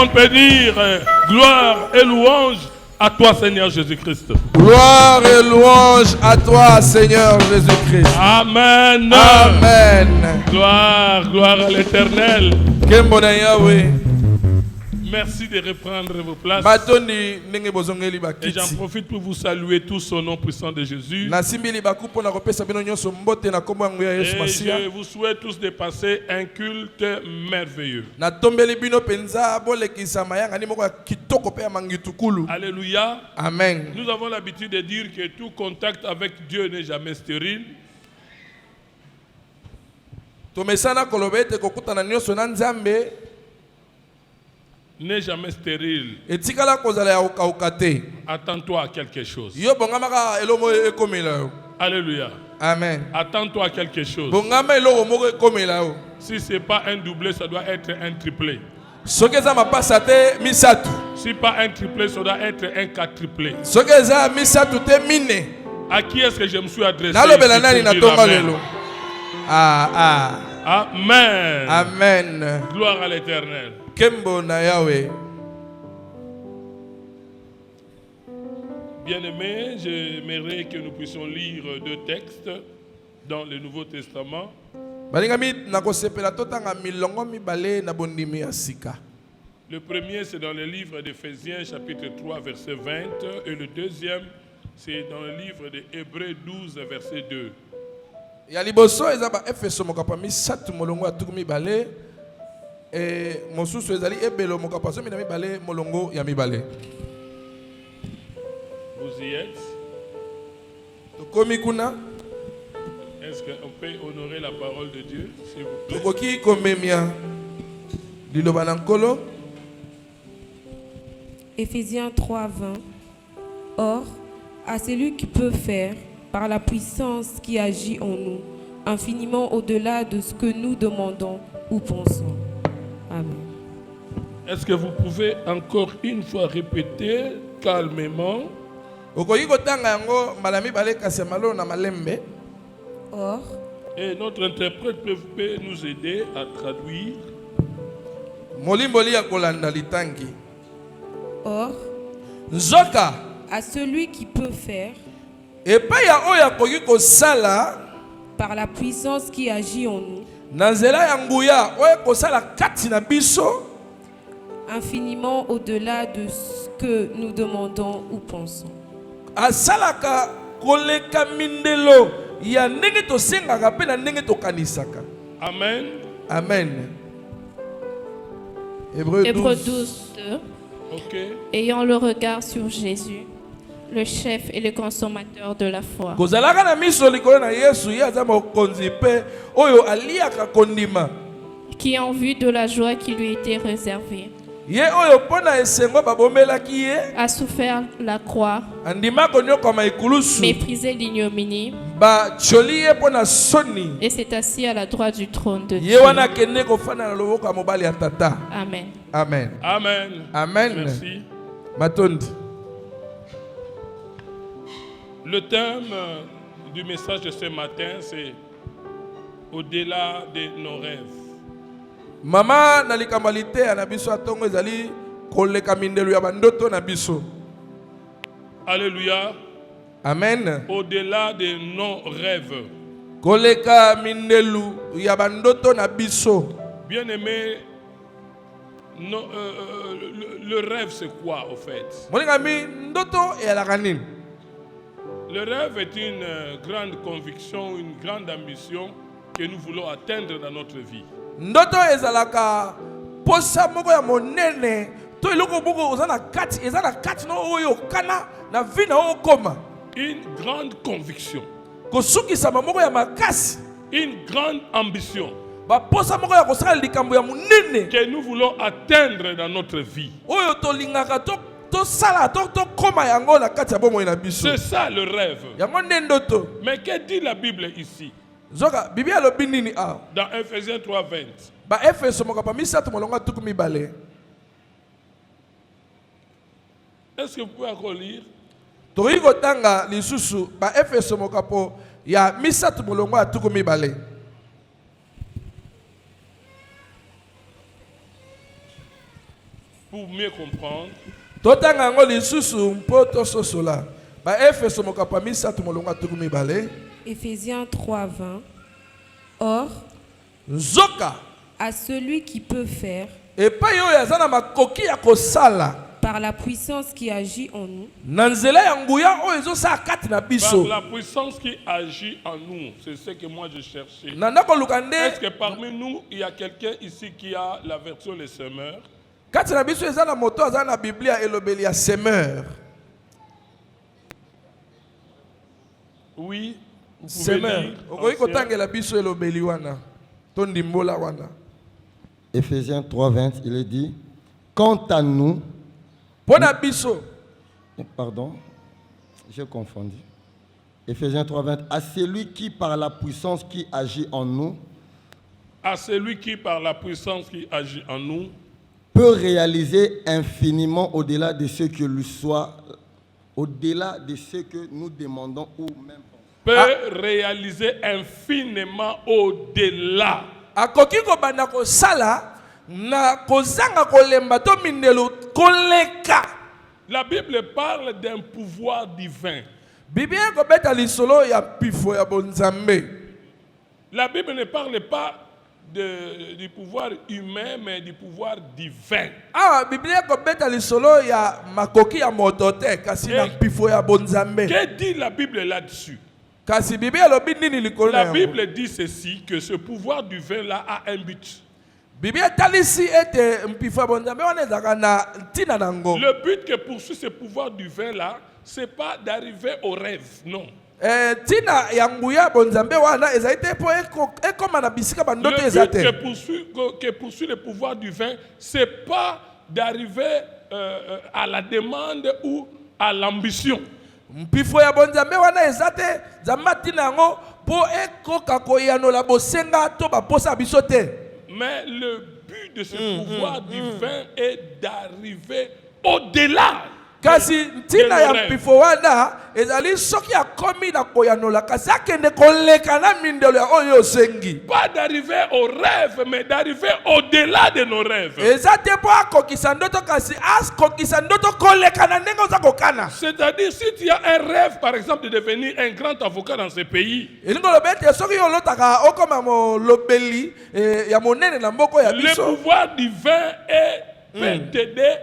on peut dire gloire et louange à toi, Seigneur Jésus-Christ. Gloire et louange à toi, Seigneur Jésus-Christ. Amen. Amen. Gloire à l'Éternel. Kembona Yahweh. Merci de reprendre vos places. Et j'en profite pour vous saluer tous au nom puissant de Jésus. Et je vous souhaite tous de passer un culte merveilleux. Alléluia. Amen. Nous avons l'habitude de dire que tout contact avec Dieu n'est jamais stérile. N'est jamais stérile. Attends-toi à quelque chose. Alléluia. Amen. Attends-toi à quelque chose. Si ce n'est pas un doublé, ça doit être un triplé. Si pas un triplé, ça doit être un quadruplé. À qui est-ce que je me suis adressé? Amen. Amen. Gloire à l'Éternel. Kembo na Yahweh. Bien-aimés, j'aimerais que nous puissions lire deux textes dans le Nouveau Testament. Le premier, c'est dans le livre d'Éphésiens, chapitre 3, verset 20. Et le deuxième, c'est dans le livre de Hébreux 12, verset 2. Vous y êtes? Est-ce qu'on peut honorer la parole de Dieu, s'il vous plaît? Éphésiens 3, 20. Or, à celui qui peut faire, par la puissance qui agit en nous, infiniment au-delà de ce que nous demandons ou pensons. Amen. Est-ce que vous pouvez encore une fois répéter calmement? Or, et notre interprète peut nous aider à traduire. Or, à celui qui peut faire, par la puissance qui agit en nous, infiniment au-delà de ce que nous demandons ou pensons. Amen. Amen. Hébreux 12, 2. Okay. Ayant le regard sur Jésus, le chef et le consommateur de la foi. Qui en vue de la joie qui lui était réservée, a souffert la croix, méprisé l'ignominie, et s'est assis à la droite du trône de Dieu. Amen. Amen. Amen. Amen. Merci. Matondi. Le thème du message de ce matin, c'est au-delà de nos rêves. Mama na likambalite anabiso atongo ezali koleka mindelu ya bandoto na biso. Alléluia. Amen. Au-delà de nos rêves. Koleka mindelu ya bandoto na biso. Bien-aimé, le rêve c'est quoi au fait? Molingami ndoto elaka nini? Le rêve est une grande conviction, une grande ambition que nous voulons atteindre dans notre vie. Ndoto ezalaka posa moko ya monene to eloko moko ozana kati ezana kati no oyo kana na vina okoma. Une grande conviction. Kosukisa moko ya makasi. Une grande ambition. Ba posa moko ya kosala likambo ya monene que nous voulons atteindre dans notre vie. Oyo to lingaka to c'est ça le rêve. Mais que dit la Bible ici? Dans Ephésiens 3:20. Est-ce que vous pouvez encore lire? pour mieux comprendre, totanga yango lisusu mpo tososola baefeso mokapa misato molongo atuku mibale. Éphésiens 3:20. Or, Nzoka à celui qui peut faire, epai oyo aza na makoki ya kosala par la puissance qui agit en nous, na nzela ya nguya oyo ezosala kati na par biso. la puissance qui agit en nous, c'est ce que moi je cherchais. Na ndako luka Est-ce nde que parmi nous, il y a quelqu'un ici qui a la version Les Semeurs? kati na biso eza na moto aza na biblia elobeli ya semeur. Oui, vous pouvez Semeur lire. okoki Ancien. kotangela biso elobeli wana to ndimbola wana. Éphésiens 3:20, il est dit, quant à nous, Mpo na biso pardon, j'ai confondu. Éphésiens 3:20, à celui qui par la puissance qui agit en nous À celui qui, par la puissance qui agit en nous, peut réaliser infiniment au-delà de ce que lui soit, au-delà de ce que nous demandons ou même pensons. peut réaliser infiniment au-delà. akoki kobanda kosala na kozanga kolemba to mindelo koleka. La Bible parle d'un pouvoir divin. Biblia ekobeta lisolo ya pifo ya bonzambe. La Bible ne parle pas du pouvoir humain, mais du pouvoir divin. Ah, Biblia ekobeta lisolo ya makoki ya moto te kasi na pifo ya bonzambe. Que dit la Bible là-dessus? Kasi Biblia elobi nini likolo na La yango? Bible dit ceci, que ce pouvoir divin-là a un but. Biblia etalisi ete mpifo ya bonzambe wana ezalaka na ntina nango. Le but que poursuit ce pouvoir divin-là, ce n'est pas d'arriver au rêve, non. Ntina ya nguya bonzambe wana ezali te mpo ekoma na bisika bandoto Le eza but te. que poursuit le pouvoir divin, ce n'est pas d'arriver à la demande ou à l'ambition. Mpifo ya bonzambe wana eza te nzambe atina yango mpo ekoka koyanola bosenga to baposa biso te. Mais le but de ce pouvoir divin est d'arriver au-delà. Kasi ntina ya mpifo wana ezali soki akomi na koyanola kasi akende koleka na mindelo ya oyo osengi. Pas d'arriver au rêve, mais d'arriver au-delà de nos rêves. Eza te mpo akokisa ndoto kasi akokisa ndoto koleka na ndenge oza kokana. C'est-à-dire, si tu as un rêve, par exemple, de devenir un grand avocat dans ce pays, elingo lobi ete soki yo olotaka okoma molobeli ya monene na mboka ya le biso. pouvoir divin peut t'aider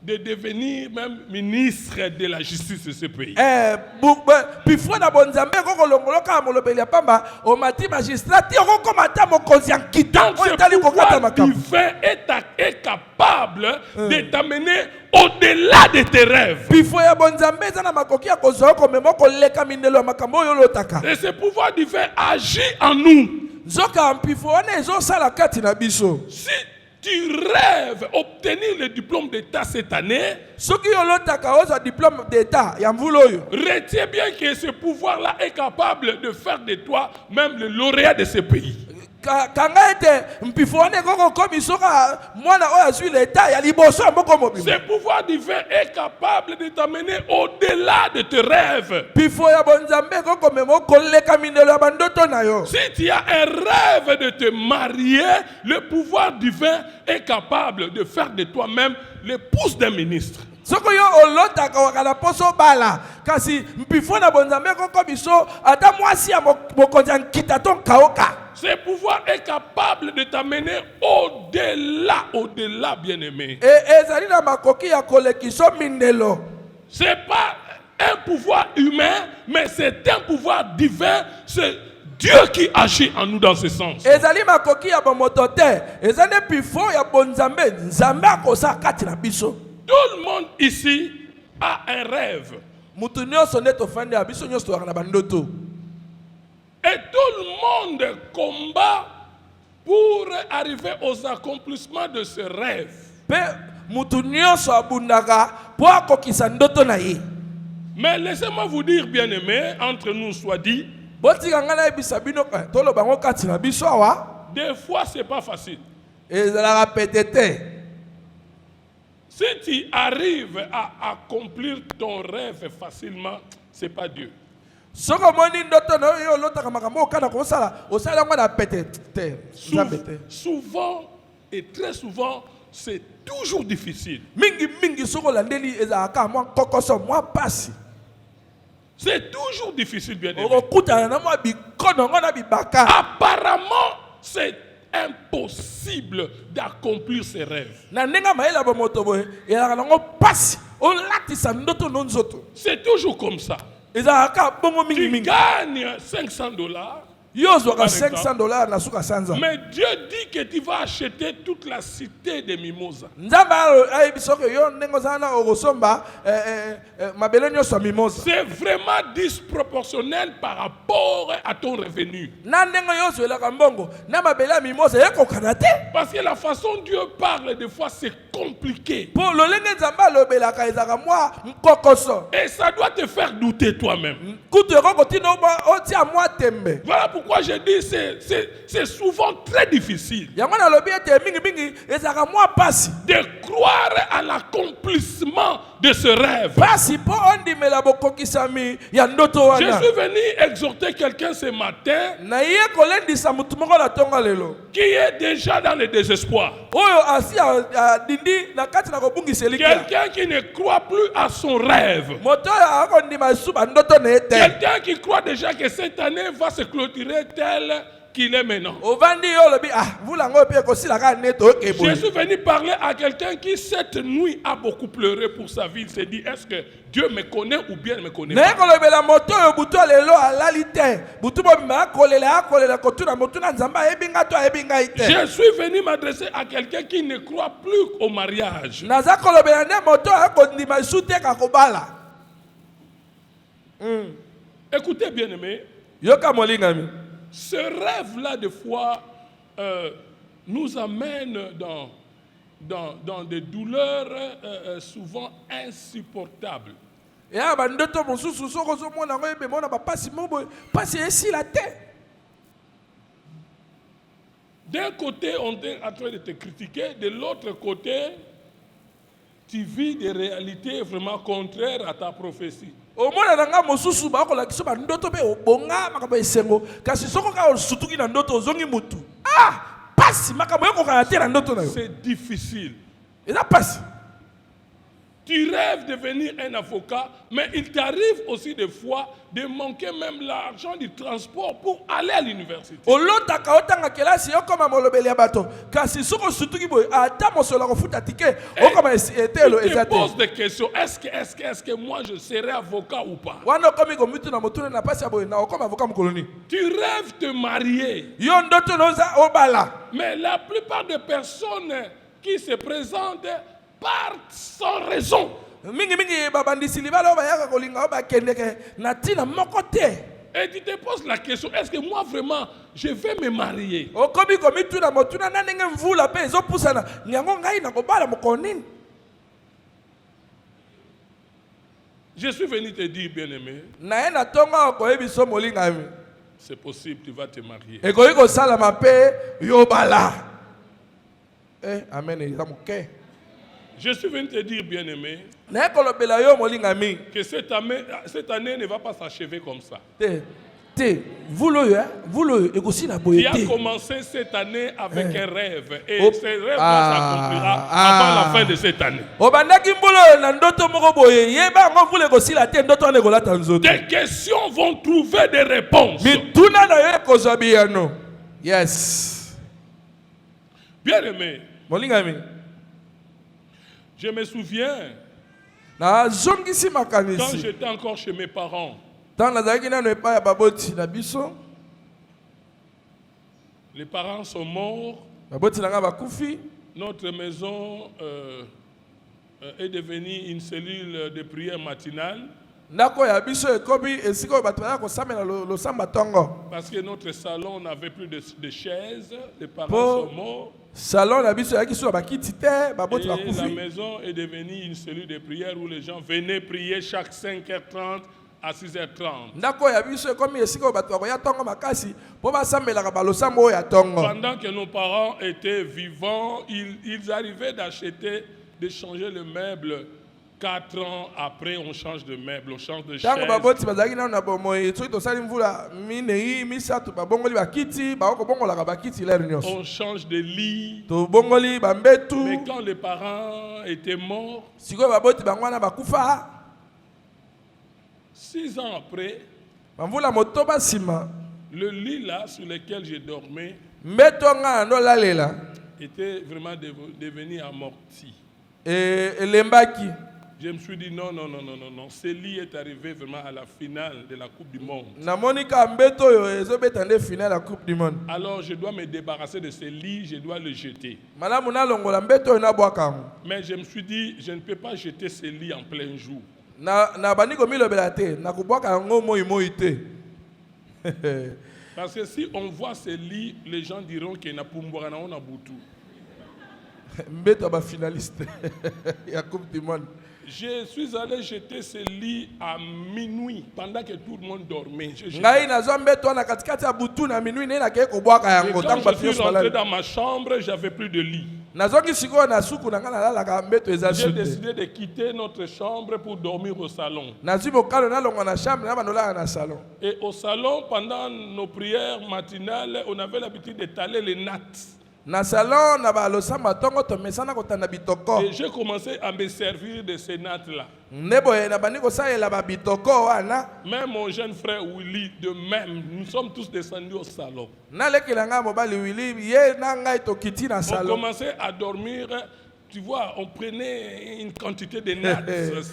de devenir même ministre de la justice de ce pays. Pifo na bonzambe kokolongoloka ya molobeli ya pamba omati magistrat ti okokoma ata mokonzi ya nkita Donc oyo ce etali kokata pouvoir makambo. divin est capable de t'amener au-delà de tes rêves. Pifo ya bonzambe eza na makoki ya kozwa komema koleka mindelo ya makambo oyo olotaka. Et ce pouvoir divin agit en nous. Nzoka mpifo wana ezosala kati na biso. Si tu rêves obtenir le diplôme d'État cette année, Soki olotaka ozwa diplôme d'état ya mvula oyo. retiens bien que ce pouvoir-là est capable de faire de toi même le lauréat de ce pays. Kanga ete mpifo wana ekokokomi soka mwana oyo azwi l'état ya liboso ya mboka mobimba. Ce pouvoir divin est capable de t'amener au-delà de tes rêves. Pifo ya bonzambe ekokomema okoleka mindelo ya bandoto na yo. Si tu as un rêve de te marier, le pouvoir divin est capable de faire de toi-même l'épouse d'un ministre. Soko yo olotaka wakala poso bala kasi mpifo na bonzambe ekokomi so ata mwasi ya mokonzi ya nkita to nkaoka. Ce pouvoir est capable de t'amener au-delà, bien-aimé. Ezali na makoki ya kolekiso mindelo. Ce n'est pas un pouvoir humain, mais c'est un pouvoir divin. C'est Dieu qui agit en nous dans ce sens. Ezali makoki ya bomoto te. Ezali pifo ya bonzambe nzambe akosa kati na biso. Tout le monde ici a un rêve. Mutu nyonso nde tofandi ya biso nyonso toyaka na bandoto. Et tout le monde combat pour arriver aux accomplissements de ce rêve. Pe mutu nyonso abundaka po akokisa ndoto na ye. Mais laissez-moi vous dire, bien-aimés, entre nous soit dit, Botika ngana ebisa bino tolo bango kati na biso awa. des fois c'est pas facile. Ezalaka petete. Si tu arrives à accomplir ton rêve facilement, c'est pas Dieu. Soko moni ndoto na yo lotaka makambo okana kosala osala ngo na petete. Souvent et très souvent, c'est toujours difficile. mingi soko landeli ezalaka mwa kokoso mwa pasi. C'est toujours difficile, bien aimé. Okokutana na mwa bikono ngona bibaka. Apparemment, c'est impossible d'accomplir ses rêves. Na nenga maela bo moto boye ezalaka nango pasi olatisa ndoto no nzoto. C'est toujours comme ça. Ezalaka bongo Tu mingi. gagnes $500. Yo zwaka Par exemple. $500 na suka sanza. Mais Dieu dit que tu vas acheter toute la cité des mimosas. Nzamba ayebisoke yo ndengo zana okosomba mabele nyonso ya mimosa. C'est vraiment disproportionnel par rapport à ton revenu. Na ndengo yo zwelaka mbongo na mabele ya mimosa ekokana te. Parce que la façon dont Dieu parle, des fois, c'est compliqué. Po lolenge nzamba alobelaka ezalaka mwa mkokoso. Et ça doit te faire douter toi-même. Kutu ekokotina otia mwa tembe. Voilà pourquoi je dis c'est souvent très difficile Yango na lobi ete mingi ezalaka mwa pasi. de croire à l'accomplissement de ce rêve. Pasi po ondimela bokokisami ya ndoto wana. Je suis venu exhorter quelqu'un ce matin Na ye kolendisa mutu moko na tonga lelo. qui est déjà dans le désespoir. Oyo asi dindi na kati na kobungiseli kia. Quelqu'un qui ne croit plus à son rêve. Moto ya akondima suba ndoto na ete. Quelqu'un qui croit déjà que cette année va se clôturer tel qu'il est maintenant. Ovandi yo lobi vulango pe kosilaka neto Je eboy. suis venu parler à quelqu'un qui cette nuit a beaucoup pleuré pour sa vie. Il s'est dit, est-ce que Dieu me connaît ou bien ne me connaît Na pas? kolobela moto yo butu lelo alali te. Butu bo mba kolela kotuna motuna nzamba ebinga to ebinga ite. Je suis venu m'adresser à quelqu'un qui ne croit plus au mariage. Naza kolobela ne moto akondima sute ka kobala. Écoutez bien aimé, Yoka molingami. ce rêve-là de foi nous amène dans des douleurs souvent insupportables. Ya bandoto mosusu soko zo mona ngo ebe mona ba pasi mobo pasi esila te. D'un côté, on est en train de te critiquer, de l'autre côté, tu vis des réalités vraiment contraires à ta prophétie. Omona nanga mosusu ba ko lakisa bandoto be obonga makabo esengo kasi soko ka osutuki na ndoto ozongi mutu. Pasi makabo yoko kana te na ndoto na yo. C'est difficile. Eza pasi. Tu rêves de devenir un avocat, mais il t'arrive aussi des fois de manquer même l'argent du transport pour aller à l'université. Olotaka otanga kelasi yokoma molobeli ya bato kasi soko sutuki boy ata mosolo ko futa tike okoma etelo Tu te ezate. poses des questions. Est-ce que moi je serai avocat ou pas? Wana komi ko mutu na motuna na pasi ya boy na okoma avocat mukoloni. Tu rêves de te marier, Yo ndoto noza obala. mais la plupart des personnes qui se présentent partent sans raison. Mingi babandisi libala bayaka kolinga bakendeke na tina moko te. Et tu te poses la question, est-ce que moi vraiment je vais me marier? Okomi ko mituna motuna na ndenge mvula pe ezopusana nyango ngai na kobala mokonini. Je suis venu te dire, bien-aimé, Na ye na tonga ko ebiso molingami. c'est possible, tu vas te marier. Ekoki kosalama pe yobala. Amen eza moke. Je suis venu te dire, bien-aimé, Na ye kolobela yo molingami. que cette année ne va pas s'achever comme ça. Te vulo ekosi na Tu boye as te. commencé cette année avec un rêve et ce rêve-là s'accomplira avant la fin de cette année. Obandaki mbolo na ndoto moko boye yeba ngo vule ekosila te ndoto wana ekolata nzoto. Tes questions vont trouver des réponses. Mituna na yo ekozwa biyano. Yes. Bien-aimé, Molingami. je me souviens Na zongisi quand makanisi. j'étais encore chez mes parents. Tant nazalaki nano epai ya baboti na biso. Les parents sont morts. Baboti na nga bakufi. Notre maison est devenue une cellule de prière matinale Ndako ya biso ekomi esika oyo bato bayaka kosamela losamba tongo. parce que notre salon n'avait plus de chaises. Les parents Po sont morts. salon na biso yaki so bakiti te baboti Et la bakufi. maison est devenue une cellule de prière où les gens venaient prier chaque 5h30 à 6h30. Ndako ya biso ekomi esika oyo bato bakoya tongo makasi po basambelaka balosamba oyo ya tongo. Pendant que nos parents étaient vivants, ils arrivaient de changer le meuble 4 ans après, on change de meuble, on change de Tango chaise. baboti bazaki na bomoi soki tosali mvula minei misato babongoli bakiti bakobongola bakiti lere nyonso. On change de lit. Tobongoli bambetu. Mais quand les parents étaient morts, Sikoyo baboti bangwana bakufa. 6 ans après, Bamvula motoba sima. le lit là sur lequel je dormais Mbeto nga ndo lalela. était vraiment devenu amorti. Lembaki. Je me suis dit non. Ce lit est arrivé vraiment à la finale de la Coupe du Monde. Na monika mbeto yo ezobeta nde finale la Coupe du Monde. Alors je dois me débarrasser de ce lit, je dois le jeter. Malamu na longola mbeto na bwaka. Mais je me suis dit, je ne peux pas jeter ce lit en plein jour. Na baniko milobela te, na kubwaka ngo moi te. Parce que si on voit ce lit, les gens diront qu'il n'a pas mboura na on a boutou. Mbeto ba finaliste ya Coupe du Monde. Je suis allé jeter ce lit à minuit pendant que tout le monde dormait. Ngai nazo mbeto na katikati ya butu na minui ne na ke ko bwaka yango Et tango quand je ba suis rentré dans ma chambre, j'avais plus de lit. Nazoki sikoyo na suku na nga na lala ka mbeto eza J'ai sute. décidé de quitter notre chambre pour dormir au salon. Nazwi bokalo na longo na chambre na banola na salon. Et au salon, pendant nos prières matinales, on avait l'habitude d'étaler les nattes. Na salon na ba losamba tongo to mesana kotanda bitoko. Et j'ai commencé à me servir de ces nattes-là. Nebo na bani ko saela ba bitoko wana. Même mon jeune frère Willy, de même, nous sommes tous descendus au salon. Na lekela nga mobali Willy ye na ngai to kiti na On salon. commençait à dormir. Tu vois, on prenait une quantité de nattes.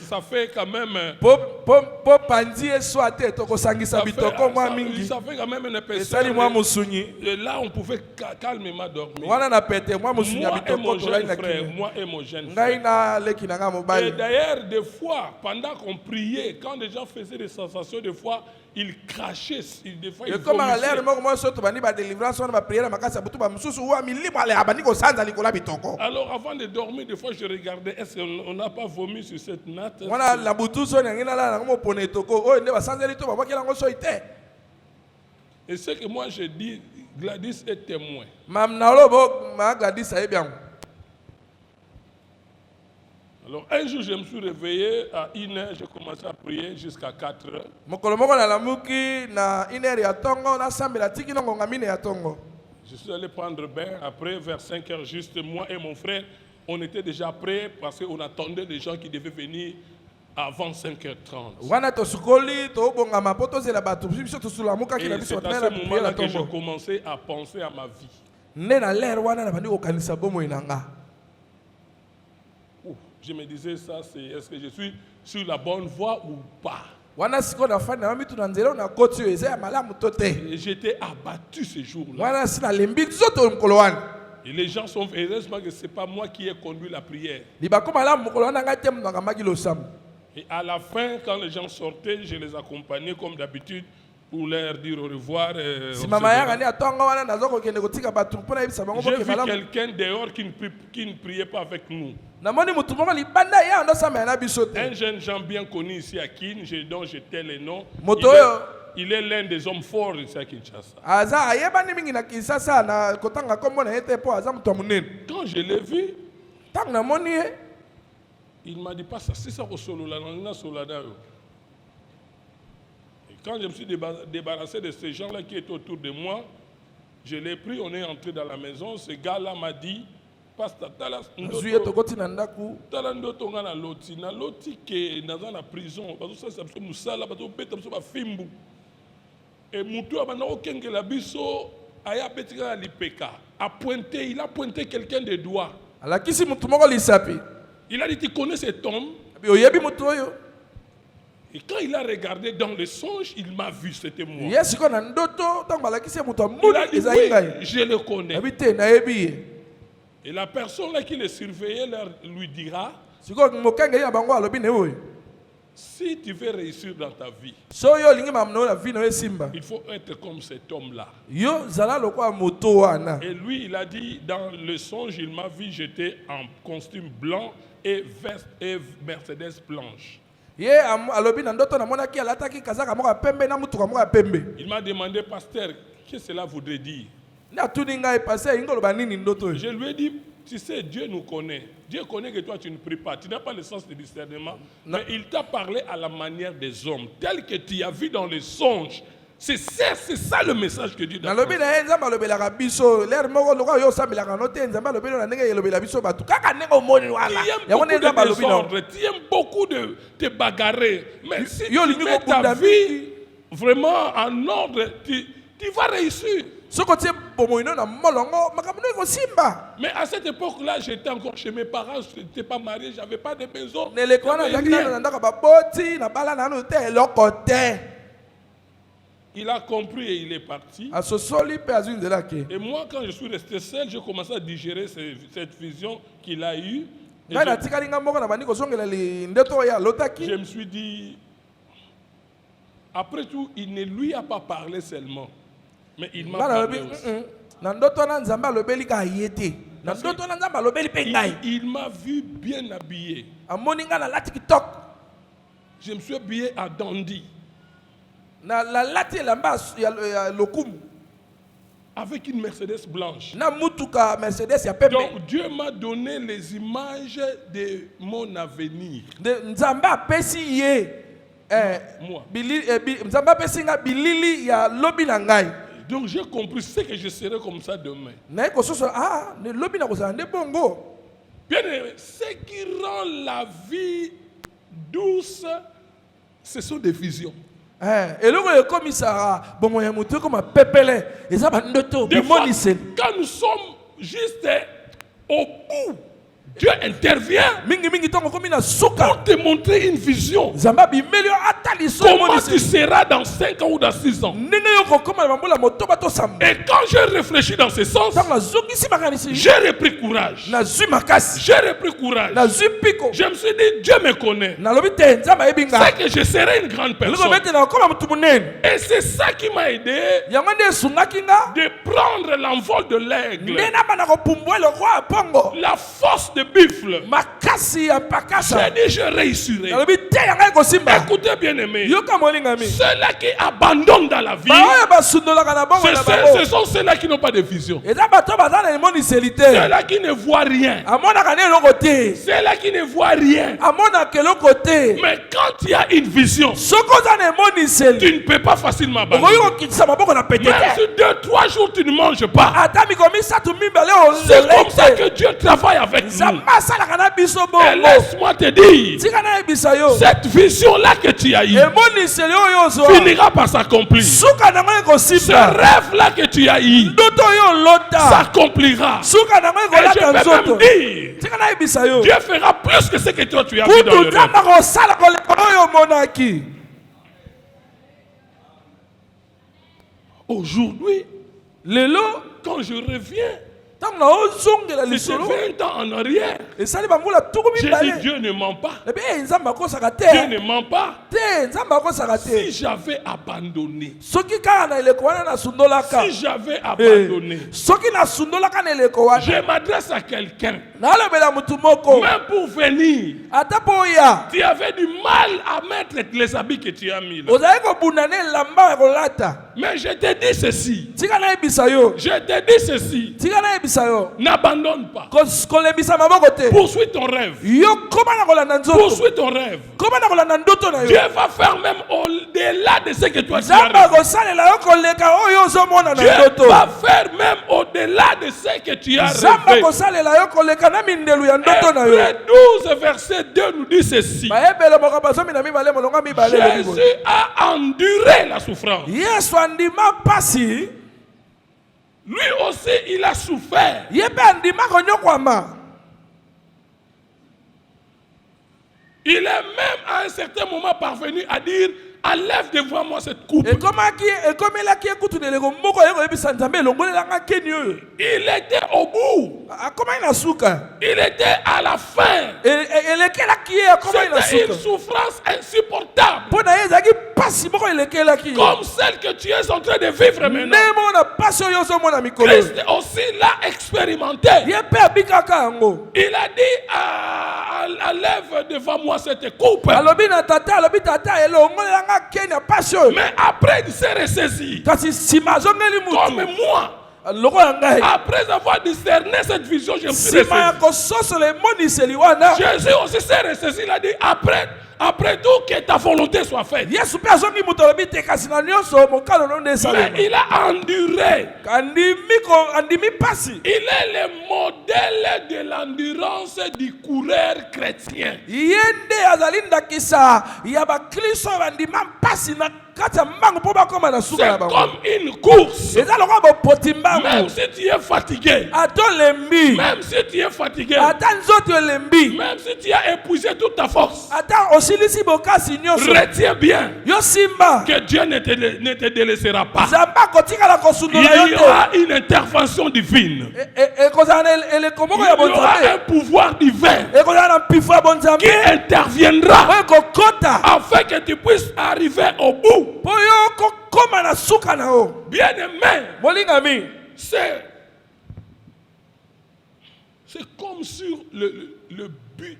Ça fait quand même... Po pandi eswate to kosangisa Ça bitoko mwa mingi. ça fait quand même une Esali épaisseur. mwa musunyi. Et là, on pouvait calmement dormir. Wana na pete mwa musunyi Moi et bitoko mon to jeune lai na frère, kini. moi et mon jeune Ngai frère. na leki na nga Et mobali. d'ailleurs, des fois, pendant qu'on priait, quand les gens faisaient des sensations, des fois, ils crachaient, des fois, ils Et comme à l'air vomissaient. moko mo soto bani ba délivrance wana ba prière makasa butu ba mususu wa milimo ale abani ko sanza likola bitoko. Alors, avant de dormir, des fois, je regardais, est-ce qu'on n'a pas vomi sur cette natte? Wana la butu so ngina la ngo pone toko o nde ba sanza lito ba bakela ngo so ite. Et ce que moi je dis, Gladys est témoin. Mam na lobo ma Gladys aye bien. Alors, un jour, je me suis réveillé à 1h, j'ai commencé à prier jusqu'à 4h. Mokolo moko na lamuki na iner ya tongo na sambela tiki no ngonga mine ya tongo. Je suis allé prendre bain. Après, vers 5h, juste moi et mon frère, on était déjà prêts parce qu'on attendait des gens qui devaient venir avant 5h30. Wana to sukoli to bonga mapoto zela batu biso to sulamuka kila Et biso c'est à na ce prière moment-là la que j'ai tongo. commencé à penser à ma vie. Ne na l'air wana na bani ko kanisa bomo inanga. Je me disais ça, c'est est-ce que je suis sur la bonne voie ou pas? Wana siko na fana mamitu na nzela na koti yo eza ya malamu to te. Et j'étais abattu ce jour-là. Wana sina lembi zoto mkolo wana. Et les gens sont heureusement que ce n'est pas moi qui ai conduit la prière. Libako malamu mkolo wana ngati mu ngamaki lo sam. Et à la fin, quand les gens sortaient, je les accompagnais comme d'habitude pour leur dire au revoir. On Si se mama verra. yanga ni atonga wana nazoko kende kotika batu mpona yebisa bango J'ai boke vu malamu. quelqu'un dehors qui ne priait pas avec nous. Namoni mutu moko libanda ya ndo sama na biso te. Un jeune gens bien connu ici à Kin, dont j'étais les noms. Moto Il est l'un des hommes forts ici à Kinshasa. aza ayebani mingi na Kinshasa na kotanga kombo na ete po aza mutu munene. Quand je l'ai vu, Tango namoni ye il m'a dit pas ça, c'est ça au solo là, on a soldat. Et quand je me suis débarrassé de ces gens-là qui étaient autour de moi, je l'ai pris, on est entré dans la maison. Ce gars-là m'a dit, Pasteur, zuye tokoti na ndaku. tala ndoto nga na loti ke naza na prison bazosalisa biso mosala bazobeta biso bafimbu e mutu abanda kokengela biso aya abetika na lipeka il a pointé quelqu'un de doigt. Alakisi mutu moko lisapi. Il a dit, tu connais cet homme? Oyebi mutu oyo. Et quand il a regardé dans le songe, il m'a vu, c'était moi. Yes ko na ndoto tango alakisi mutu Il amuni a dit, eza oui, ngai. je le connais. Abite na yebi. Et la personne là qui le surveillait lui dira, Siko mokenge ya bango alobi ne oyo. si tu veux réussir dans ta vie, So yo lingi mamno la vie no esimba. il faut être comme cet homme-là. Yo zala lokwa moto wana. Et lui, il a dit, dans le songe, il m'a vu, j'étais en costume blanc et veste et Mercedes blanche. Ye alobi na ndoto na monaki alataki kazaka moko pembe na mutuka moko pembe. Il m'a demandé, pasteur, qu'est-ce que cela voudrait dire? Na tuninga e passé ingolo banini ndoto. Je lui ai dit, Tu sais, Dieu nous connaît. Dieu connaît que toi, tu ne pries pas. Tu n'as pas le sens du discernement. Mais il t'a parlé à la manière des hommes, tel que tu as vu dans les songes. C'est ça le message que Dieu t'a donné. Tu aimes beaucoup de te bagarrer. Mais si tu mets ta vie vraiment en ordre, tu vas réussir. Mais à cette époque-là, j'étais encore chez mes parents, je n'étais pas marié, je n'avais pas de maison. Il a compris et il est parti. Et moi, quand je suis resté seul, j'ai commencé à digérer cette vision qu'il a eue. Je me suis dit, après tout, il ne lui a pas parlé seulement, mais il m'a parlé aussi. Il m'a vu bien habillé. Je me suis habillé à dandy. Avec une Mercedes blanche. Donc Dieu m'a donné les images de mon avenir. Moi. Donc j'ai compris ce que je serai comme ça demain. Bien aimé, ce qui rend la vie douce, ce sont des visions. Des fois, quand nous sommes juste au bout, Dieu intervient pour te montrer une vision. Comment tu seras dans 5 ans ou dans 6 ans. Et quand j'ai réfléchi dans ce sens, j'ai repris courage. J'ai repris courage. Je me suis dit, Dieu me connaît. C'est que je serai une grande personne. Et c'est ça qui m'a aidé de prendre l'envol de l'aigle. La force de buffle. J'ai dit, je réussirai. Écoutez, bien aimé, ceux-là qui abandonnent dans la vie, ce sont ceux-là qui n'ont pas de vision. Ceux-là qui ne voient rien. Ceux-là qui ne voient rien. Mais quand il y a une vision, tu ne peux pas facilement abandonner. Même si 2-3 jours tu ne manges pas, c'est comme ça que Dieu travaille avec nous. Et laisse-moi te dire, cette vision-là que tu as eue finira par s'accomplir. Ce rêve-là que tu as eu s'accomplira. Et je vais même dire, Dieu fera plus que ce que toi tu as vu dans le rêve. Aujourd'hui, quand je reviens, c'était 20 ans en arrière. J'ai dit, Dieu ne ment pas. Dieu ne ment pas. Si j'avais abandonné, je m'adresse à quelqu'un. Même pour venir, tu avais du mal à mettre les habits que tu as mis là. Mais je te dis ceci. N'abandonne pas. Poursuis ton rêve. Poursuis ton rêve. Dieu va faire même au-delà de ce que toi tu as rêvé. Dieu va faire même au-delà de ce que tu as rêvé. Hébreux 12 verset 2 nous dit ceci. Jésus a enduré la souffrance. Lui aussi, il a souffert. Il est même à un certain moment parvenu à dire, enlève devant moi cette coupe. Il était au bout. Il était à la fin. C'était une souffrance insupportable. Comme celle que tu es en train de vivre maintenant. Christ aussi l'a expérimenté. Il a dit, enlève devant moi cette coupe. Mais après, il s'est ressaisi. Comme moi. Après avoir discerné cette vision, je me suis sima ressaisi. ya emoniseli wana Jésus aussi s'est ressaisi. Il a dit après tout, que ta volonté soit faite. yesu mpe azongi moto alobi te kasi na nyonso mokalo no nde Mais esalema il a enduré. andimi pasi. Il est le modèle de l'endurance du coureur chrétien. ye nde azali ndakisa ya bakristo oyo bandima mpasi na kati ya mbangu mpo bakóma na suka na C'est bango. comme une course. eza lokola bopoti Même mbangu si tu es fatigué, ata olembi même si tu es fatigué, ata nzoto elembi même si tu as épuisé toute ta force, ata osilisi bokasi nyonso retiens bien yo simba que Dieu ne te délaissera pas. nzambe akotikala Il kosundola yo y te. aura une intervention divine. ekozala na eleko Il moko y ya aura bonzambe un pouvoir divin ekozala na mpifo ya bonzambe qui interviendra oyo ekokota afin que tu puisses arriver au bout. mpo yo kokóma na suka na yo. Bien-aimé, molingami c'est comme sur le but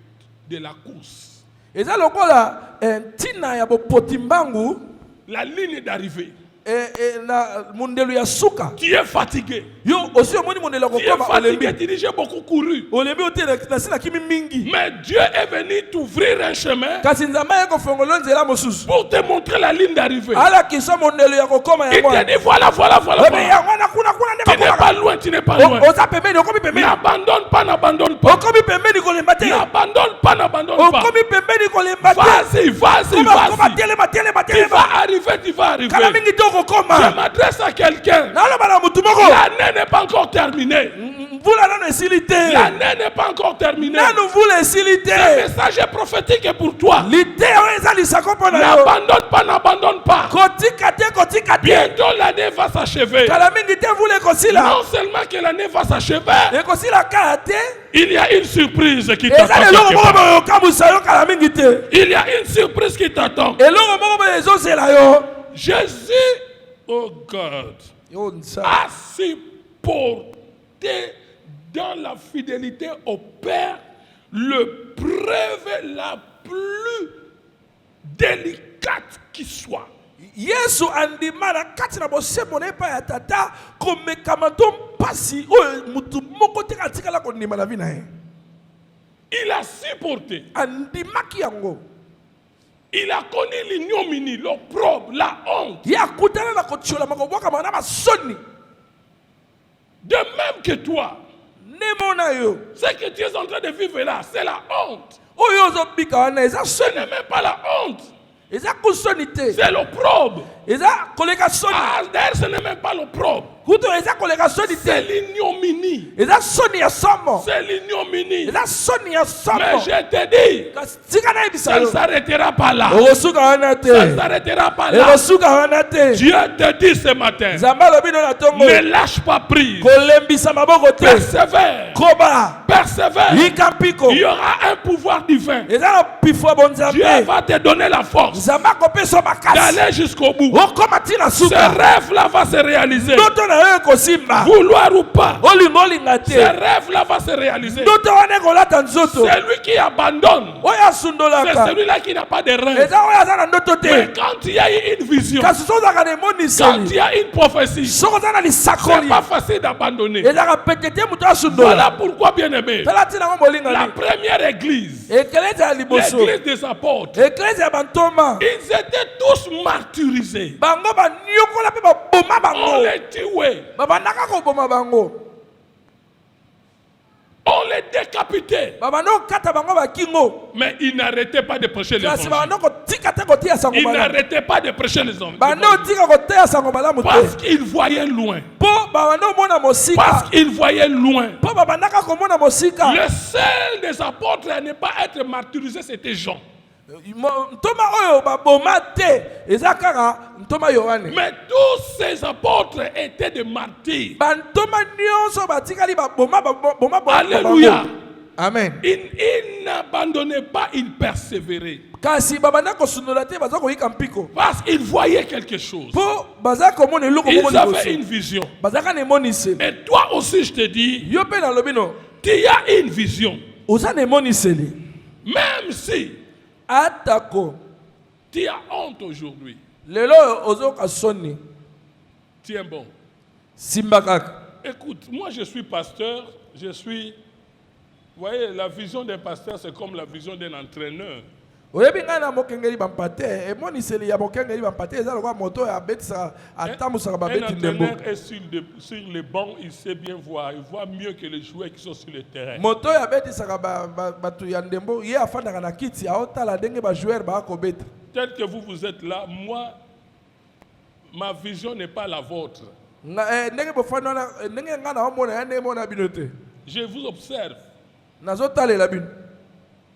de la course, eza lokola ntina ya bopoti mbangu la ligne d'arrivée. na mundelu ya suka Tu es fatigué. yo osi omoni mundelu ya Tu es kokóma fatigué, olembi tu dis j'ai beaucoup couru. olembi ote nasilakimi mingi Mais Dieu est venu t'ouvrir un chemin kasi nzambe aye kofongola nzela mosusu pour te montrer la ligne d'arrivée. alakisa mondelu ya kokóma Il yango te dit voilà, voilà, voilà. obe voilà. yango wana kuna nde Tu n'es bakomaka. pas loin, tu n'es pas loin. oza pembeni okomi pembeni N'abandonne pas, n'abandonne pas. okomi pembeni kolemba te N'abandonne pas, n'abandonne pas. okomi pembeni kolemba te Vas-y, vas-y, koma vas-y. telema telema Tu telema vas arriver, tu vas arriver. kala mingi te Je okokoma m'adresse à quelqu'un. naloba na mutu moko L'année n'est pas encore terminée. mvula nano esili te L'année n'est pas encore terminée. nano mvula esili te Le message est prophétique est pour toi. liteya oyo eza lisako mpo na yo N'abandonne pas, n'abandonne pas. kotika te kotika te Bientôt l'année va s'achever. kala mingi te mvula ekosila Non seulement que l'année va s'achever, ekosila kala te il y a une surprise qui eza t'attend. eloko quelque moko part. boyo okabusa yo kala mingi te Il y a une surprise qui t'attend. eloko moko boyo ezozela yo Jésus, oh God, yo nsa a supporté dans la fidélité au Père l'épreuve la plus délicate qui soit. yesu andima na kati na bosembo na epai ya tata komekama to mpasi oyo mutu moko te atikala kondima na vi na ye Il a supporté. andimaki yango Il a connu l'ignominie, l'opprobre, la honte. ye akutana na kotiolama kobwakama na basoni De même que toi, ndemo na yo ce que tu es en train de vivre là, c'est la honte. oyo ozobika wana eza Ce soni n'est même pas la honte, eza kusoni te c'est l'opprobre. eza koleka soni Ah, d'ailleurs, ce n'est même pas l'opprobre, kutu eza koleka soni c'est te l'ignominie. eza soni ya somo C'est l'ignominie. eza soni ya Mais somo je te dis, kasi tika nayebisa ça ne yo s'arrêtera pas là. okosuka wana Ça ne te s'arrêtera pas là. ekosuka wana te Dieu te dit ce matin, nzambe alobi no na ntongo ne lâche pas prise. kolembisa maboko te Persévère. koba Persévère. yika mpiko Il y aura un pouvoir divin. eza na pifo ya Dieu bonzambe va te donner la force nzambe akopesa makasi d'aller jusqu'au bout. okoma ntina Ce suka rêve-là va se réaliser. ndoto na yo ekosimba Vouloir ou pas, olinga olinga ce te rêve-là va se réaliser. ndoto wana ekolata nzoto Celui qui abandonne, oyo c'est asundolaka celui-là qui n'a pas de rêve. eza oyo aza na ndoto Mais te quand il y a une vision, kasi so ozalaka na quand il emoniseli y a une prophétie, soko oza na c'est lisakoli pas facile d'abandonner. ezalaka pete te moto asundola Voilà pourquoi, bien-aimé, tala ntina ngo la molingani première église, eklese ya liboso l'église des apôtres, eklese ya bantoma ils étaient tous martyrisés. bango baniokola mpe baboma On bango les tuait, babandaka koboma bango on les décapitait. babanda kokata bango bakingo Mais ils n'arrêtaient pas de prêcher kasi l'évangile. babanda kotika te kotia sango Ils malamu n'arrêtaient pas de prêcher l'évangile. banda otika koteya sango malamu Parce te qu'ils voyaient loin. mpo babanda omona mosika Parce qu'ils voyaient loin. mpo babandaka komona mosika Le seul des apôtres à ne pas être martyrisé, c'était Jean. ntoma oyo baboma te eza kaka ntoma yohane Mais tous ces apôtres étaient des martyrs. bantoma nyonso batikali baboma Alléluia. amen Ils n'abandonnaient pas, ils persévéraient. kasi babanda kosundola te baza koyika mpiko Parce qu'ils voyaient quelque chose. mpo baza komona eloko moko Ils avaient liboso une vision. bazaka na emoniseli Et toi aussi, je te dis, yo mpe nalobi no tu as une vision. oza na emoniseli Même si atako tu as honte aujourd'hui, lelo oyo ozoka soni tiens bon. simba kaka écoute, moi je suis pasteur, je suis... Vous voyez, la vision d'un pasteur, c'est comme la vision d'un entraîneur. oyebi ngai na mokengeli bampate emoniseli ya mokengeli bampate eza lokola moto oyo abetisaka atambusaka Un babeti ndembo entraîneur est sur le banc, il sait bien voir. Il voit mieux que les joueurs qui sont sur le terrain. moto oyo abetisaka bato ya ndembo ye afandaka na kiti aotala ndenge bajoueur baakobeta Tel que vous êtes là, moi, ma vision n'est pas la vôtre. ndenge bofandi wana ndenge ngai naomona ya ndenge mona bino te Je vous observe. nazotalela bino.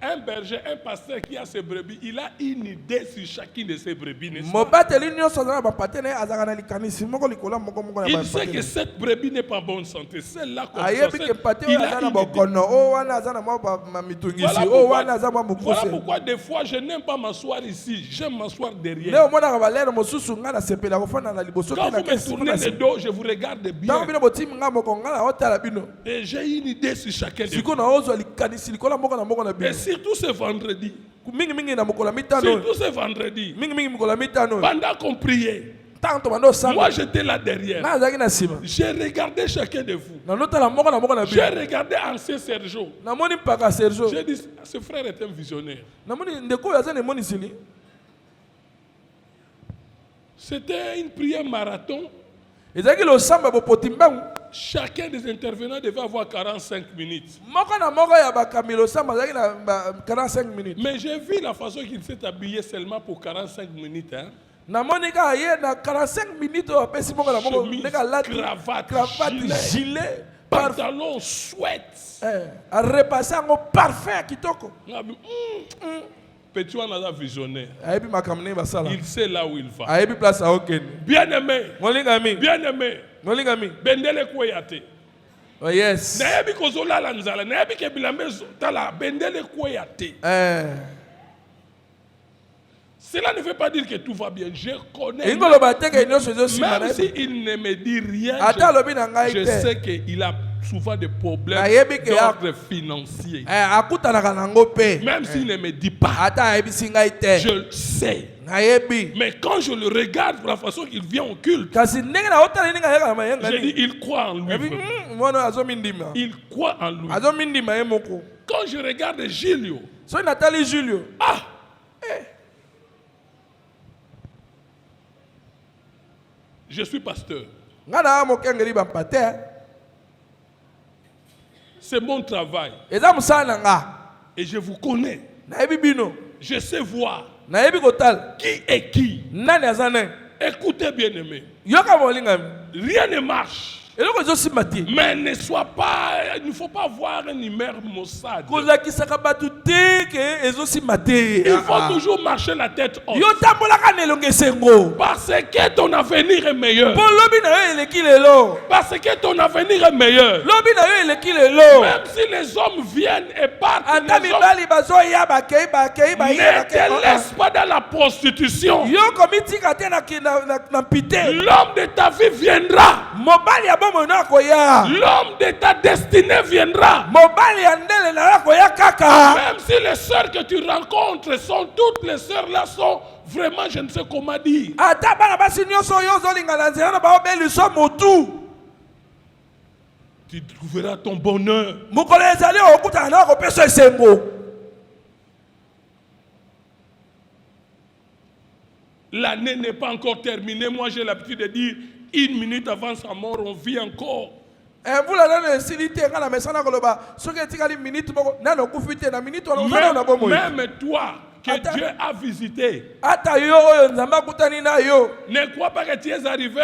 Un berger, un pasteur qui a ses brebis, il a une idée sur chacune de ses brebis, n'est-ce pas? mobateli nyonso aza na bampate na ye azalaka na likanisi moko likolo moko na Il sait bampate que cette brebis n'est pas en bonne santé. Celle-là, comme ça, ayebi ke mpate il oyo a aza na une idée. bokono o wana aza na mwa mitungisi o wana aza mwa Voilà mokuse pourquoi des fois je n'aime pas m'asseoir ici, j'aime m'asseoir nde derrière. omonaka balere mosusu ngai nasepela kofanda na liboso Quand te na vous me kesi tournez le dos, je vous regarde ntango bien. bino botimi ngai moko ngai naotala bino Et j'ai une idée sur chacun de vous. sikoyo naozwa likanisi likolo moko na Et bino surtout ce vendredi. mingimingi na mokolo ya mitano Surtout ce vendredi. mingimingi mokolo ya mitano Pendant qu'on priait, ntango tobanda osanga moi j'étais là derrière. ngai azalaki na nsima J'ai regardé chacun de vous. nanotala moko na J'ai bino regardé ancien Sergio. namoni mpaka sergio J'ai dit, ce frère est un visionnaire. namoni ndeko oyo aza na emoniseli C'était une prière marathon. ezalaki losamba bopoti mbangu Chacun des intervenants devait avoir 45 minutes. moko na moko ya bakambi losamba azalaki na 45 minutes Mais j'ai vu la façon qu'il s'est habillé seulement pour 45 minutes. Hein. namoni kaka ye na 45 minutes oyo apesi moko na moko Chemise, ndenge alati cravate, gilet parfum Pantalon, sweat. arepasse yango parfum ya kitoko Petit on a visionnaire. ayebi makambo ndenge basala Il sait là où il va. ayebi place aokende Bien-aimé, molingami bien-aimé, molingami bendele kweyate. oh yes Nayebi kozolala nzala, nayebi ke bilambe tala bendele kweyate. Cela ne veut pas dire que tout va bien. Je connais. ingoloba teke nyonso ezosima Même s'il ne me dit rien, ata alobi na ngai je te sais qu'il a souvent des problèmes Nayebi ke d'ordre financier. akutanaka nango mpe Même s'il ne me dit pas, ata ayebisi ngai te je le sais. nayebi Mais quand je le regarde pour la façon qu'il vient au culte, kasi ndenge naotala ndenge ayaka na mayenga j'ai dit, il croit en lui. ebi vraiment. mwana azomindima Il croit en lui. azomindima ye moko Quand je regarde Gilio, soki natali julio je suis pasteur. ngai naa mokengeli bampate C'est mon travail. eza mosala na nga Et je vous connais. nayebi bino Je sais voir nayebi kotala qui est qui. nani aza nani Écoutez, bien-aimé. yoka molingami Rien ne marche. eloko ezosimba te Mais ne sois pas, il ne faut pas voir un numéro Mossad. kozakisaka bato te ke ezosimba te Il faut toujours marcher la tête haute. yo tambolaka na elongo esengo Parce que ton avenir est meilleur. mpo lobi na yo eleki lelo Parce que ton avenir est meilleur. lobi na yo eleki lelo Même si les hommes viennent et partent, ata les hommes mibali bazoya bakei ne te laisse pas dans la prostitution. yo komitika te na mpite L'homme de ta vie viendra. mobali ya bomoi na koya L'homme de ta destinée viendra. mobali ya ndele na koya kaka Même si les sœurs que tu rencontres sont toutes les sœurs là sont vraiment, je ne sais comment dire. ata bana basi nyonso oyo ozolinga na nzela na baobeliso motu Tu trouveras ton bonheur. mokolo ezali okutana na kopesa esengo L'année n'est pas encore terminée. Moi, j'ai l'habitude de dire, 1 minute avant sa mort, on vit encore. mvula nano esili te ngai na mesana koloba soki etikali minute moko nano okufi te na minute wana ozana na bomoi Même toi, que Attends. Dieu a visité, ata yo oyo nzambe akutani na yo ne crois pas que tu es arrivé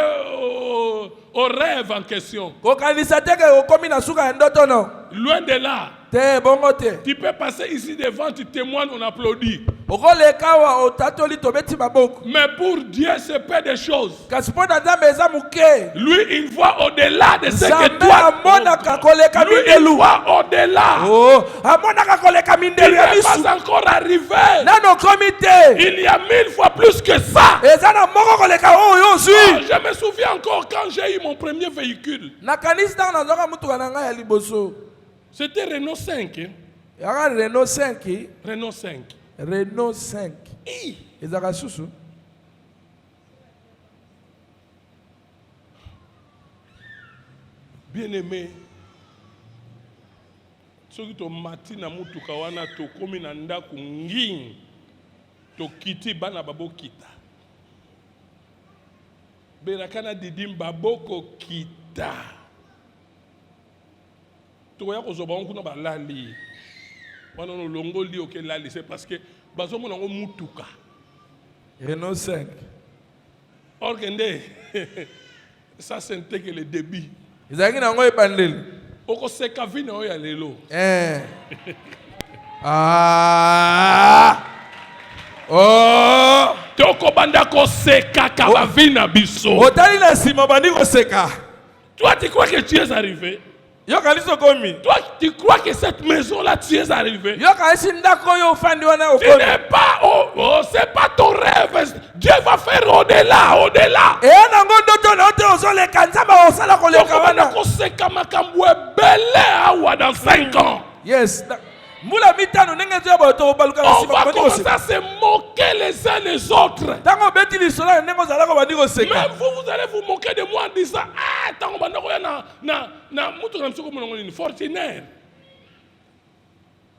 au rêve en question. kokanisa te ke okomi na suka ya ndoto no Loin de là. te bongo te Tu peux passer ici devant, tu témoignes, on applaudit. okoleka awa otatoli tobeti maboko Mais pour Dieu, c'est peu de choses. kasi mpo na nzambe eza moke Lui, il voit au-delà de ce que nzambe toi. amonaka koleka Lui, il mindelu voit au-delà. Oh, amonaka koleka Il mindelu ya n'est misu pas encore arrivé. nano okomi te Il y a 1000 fois plus que ça. eza na moko koleka oyo Oh, ozwi je me souviens encore quand j'ai eu mon premier véhicule. nakanisi ntango nazwaka motuka na ngai ya liboso C'était Renault 5. Hein? yaka renault 5 Renault 5. renault 5 ezalaka susu Bien-aimé, soki tomati na mutuka wana tokomi na ndako ngingi tokiti bana babokita belaka na didim baboko kita tokoya kozwa bango kuna balali wana nolongoli okelali c'est parce que bazomona ngo mutuka Renault 5. or kende ça c'est que le débit Ezalaki na ngo ebandeli. okoseka vina oyo ya lelo tokobanda koseka kaba vina biso. Otali na sima bandi koseka. Toi tu crois que tu es arrivé? Yo kanisi okomi. Toi tu crois que cette maison là tu es arrivé? Yo kanisi ndako yo ofandi wana Tu okomi. n'es pas c'est pas ton rêve. Dieu va faire au-delà. E nango ndoto na ote ozoleka nzamba osala koleka Tokobanda wana. koseka makambo ebele awa dans 5 ans. Yes. Mula mitano ndenge nzo boto baluka na On sima va bandi commencer koseka. à se moquer les uns les autres. Tango beti lisola ndenge ozala ko bandi koseka. Même vous allez vous moquer de moi en disant ah tango banda ko ya na mutu na msoko monongo ni Fortuner.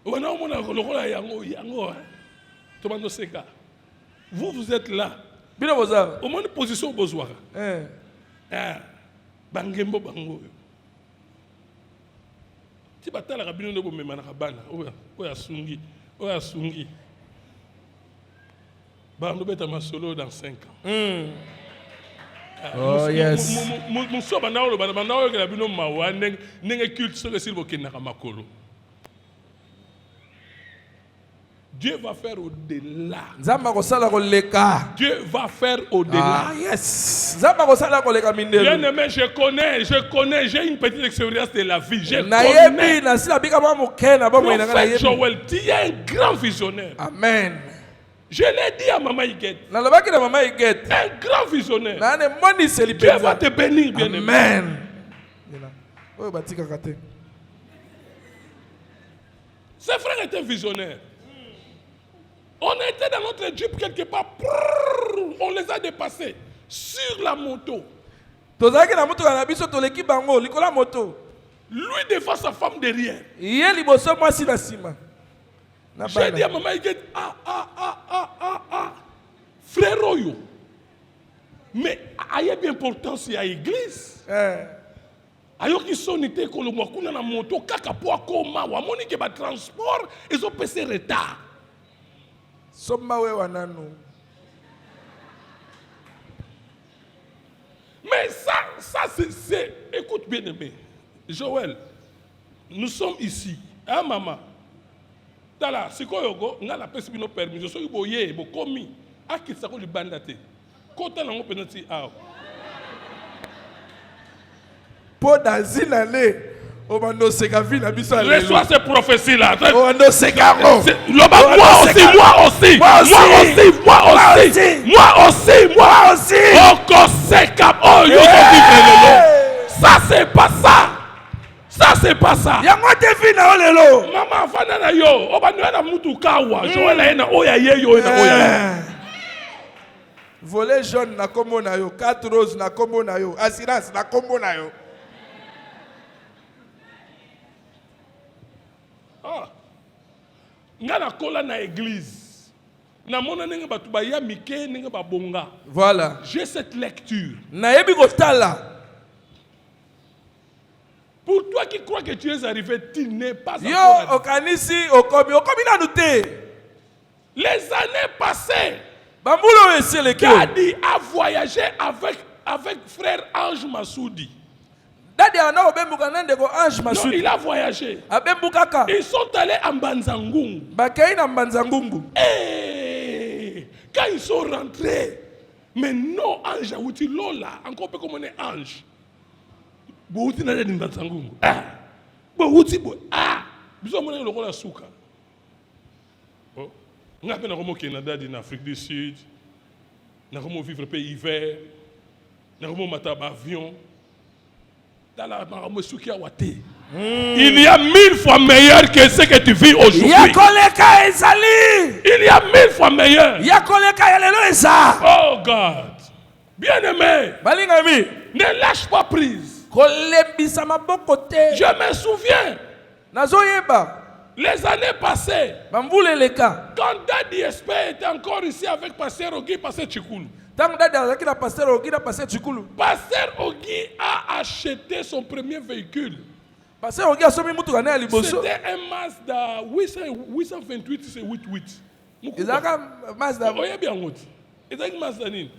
Wana omona lokola yango. To bando seka. Vous êtes là. Bino bozala. Au moins une position bozwaka. Bangembo bango. Ti batala ka bino ndo bomema na kabana. Oya sungi. Bando beta masolo dans 5 ans. Oh yes. Muso banda olo banda oyo ke bino mawa nenge culte so ke silbo kenaka makolo. Dieu va faire au-delà. Nzamba kosala koleka. Dieu va faire au-delà. Ah yes. Nzamba kosala koleka mindelo. Bien-aimé, je connais, j'ai une petite expérience de la vie. Je Nayebi connais. na sila bika ba mokena ba moyena na Prophète yebi. Joël, tu es un grand visionnaire. Amen. Je l'ai dit à Maman Iguette. Na lobaki na mama Iget. Un grand visionnaire. Na ne moni Dieu célibataire. va te bénir, bien-aimé. Amen. Oyo batika kate. Ses frères étaient visionnaires. On était dans notre Jeep quelque part. On les a dépassés sur la moto. Tozaki na mutu na biso toleki bango likola moto. Lui devant sa femme derrière. Ye liboso mwasi na sima. Na J'ai dit à bana. Maman Iguette, frère Oyo. Mais il y a bien importance à l'église. Ayoki sonité ko lo mwakuna na moto kaka po akoma wa moni ke ba transport ezo pese retard. Soma we wananu. Mais ça c'est écoute bien aimé. Joël, nous sommes ici. Hein maman? Tala, siko yogo, nga la pesi bino permis. Je suis boye, bo komi. Aki sako li bandate. Kota nango penati aw. Po dazina le. Obando seka vi na biso alelo. Reçois ces prophéties là. Obando seka ngo. Moi aussi. Okoseka. Oh, yo ça c'est pas ça. Ça c'est pas ça. Yango te vi na olelo. Maman fana na yo. Obando na mutu kawa. Joël na oya ye yo na oya. Volet jaune na kombo na yo, 4 roses na kombo na yo, assurance na kombo na yo. Nga na kola na église. Na mona nenge batu ba ya mike nenge ba bonga. Voilà. J'ai cette lecture. Na yebi kotala. Pour toi qui crois que tu es arrivé, tu n'es pas Yo encore. okanisi okomi na nute. Les années passées, Bambulo esele ki. Gadi a voyagé avec frère Ange Massoudi. Dadi ana obembuka nande ko Ange Non, Massoudi. il a voyagé. Abembukaka. Ils sont allés à Mbanzangungu. Bakei na Mbanzangungu. Et quand ils sont rentrés, mais non, Ange a outi Lola, encore peu comme on est Ange. Bouti na de Mbanzangungu. Bouti bo. Biso mona lokola suka. Oh. On a peine au Canada, en Afrique du Sud. On a vivre pays hiver. On a mater avion. Dans la il y a 1000 fois meilleur que ce que tu vis aujourd'hui. Yakoleka ezali. Il y a 1000 fois meilleur. Yakoleka yelelo eza. Oh God. Bien-aimé, Balingami. ne lâche pas prise. kolembisa maboko te. Je me souviens, Nazoyeba. les années passées, Bambule leka. quand Daddy Espé était encore ici avec Pasteur Ogi, Pasteur Chikulu. Tango dadi azaki na pasteur Ogi na pasteur Chikulu. Pasteur Ogi a acheté son premier véhicule. Pasteur Ogi asomi mutuka na liboso. C'était un Mazda 828, c'est 88. Ezaka Mazda. Oye bien route. Ezaki Mazda nini?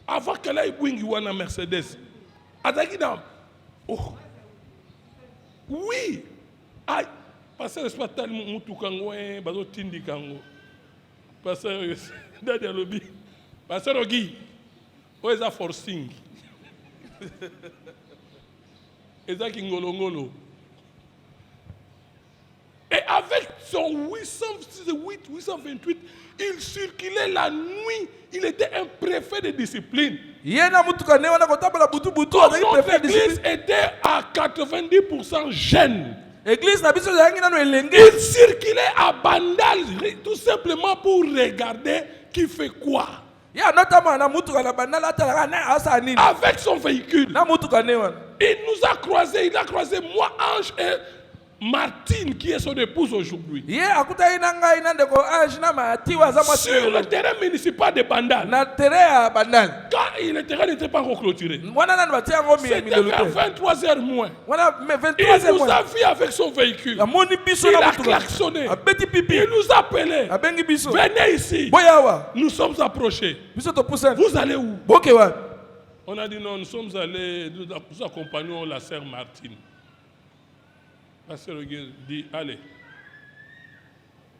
Avant qu'elle aille wingi wana Mercedes. Azaki na. Oh. Oui. Aïe. Pasteur Espa tali mutuka ngwe bazo tindi kango. Pasteur Dadi alobi. Pasteur Ogi. Oeza forcing. Ezaki ngolongolo. Et avec son 828, il circulait la nuit. Il était un préfet de discipline. Yena mutuka ne wana kotambola butu butu Comme azaki notre préfet de église discipline. était à 90% jeune. Église na biso zangi nano elenge. Il circulait à Bandal tout simplement pour regarder qui fait quoi. Ya notama na mutuka na bandala atalaka na asa nini. Avec son véhicule. Na mutuka ne wana. Il nous a croisés. Il a croisé moi, Ange et Martine, qui est son épouse aujourd'hui. Ye akuta ina ngai na ndeko Ange na Mati waza mwasi. Sur le terrain municipal de Bandal. Na terrain ya bandal. Quand le terrain n'était pas encore clôturé. Wana na batia ngo mi C'était vers 23h moins. Wana me Il 23 nous mois. a vu avec son véhicule. Amoni biso Il na a mutuka. klaxonné. Abeti pipi. Il nous a appelé. Abengi biso. Venez ici. Boyawa. Nous sommes approchés. Biso to pousse. Vous allez où? Boke wa. On a dit non, nous sommes allés, nous accompagnons la sœur Martine. La sœur dit, allez,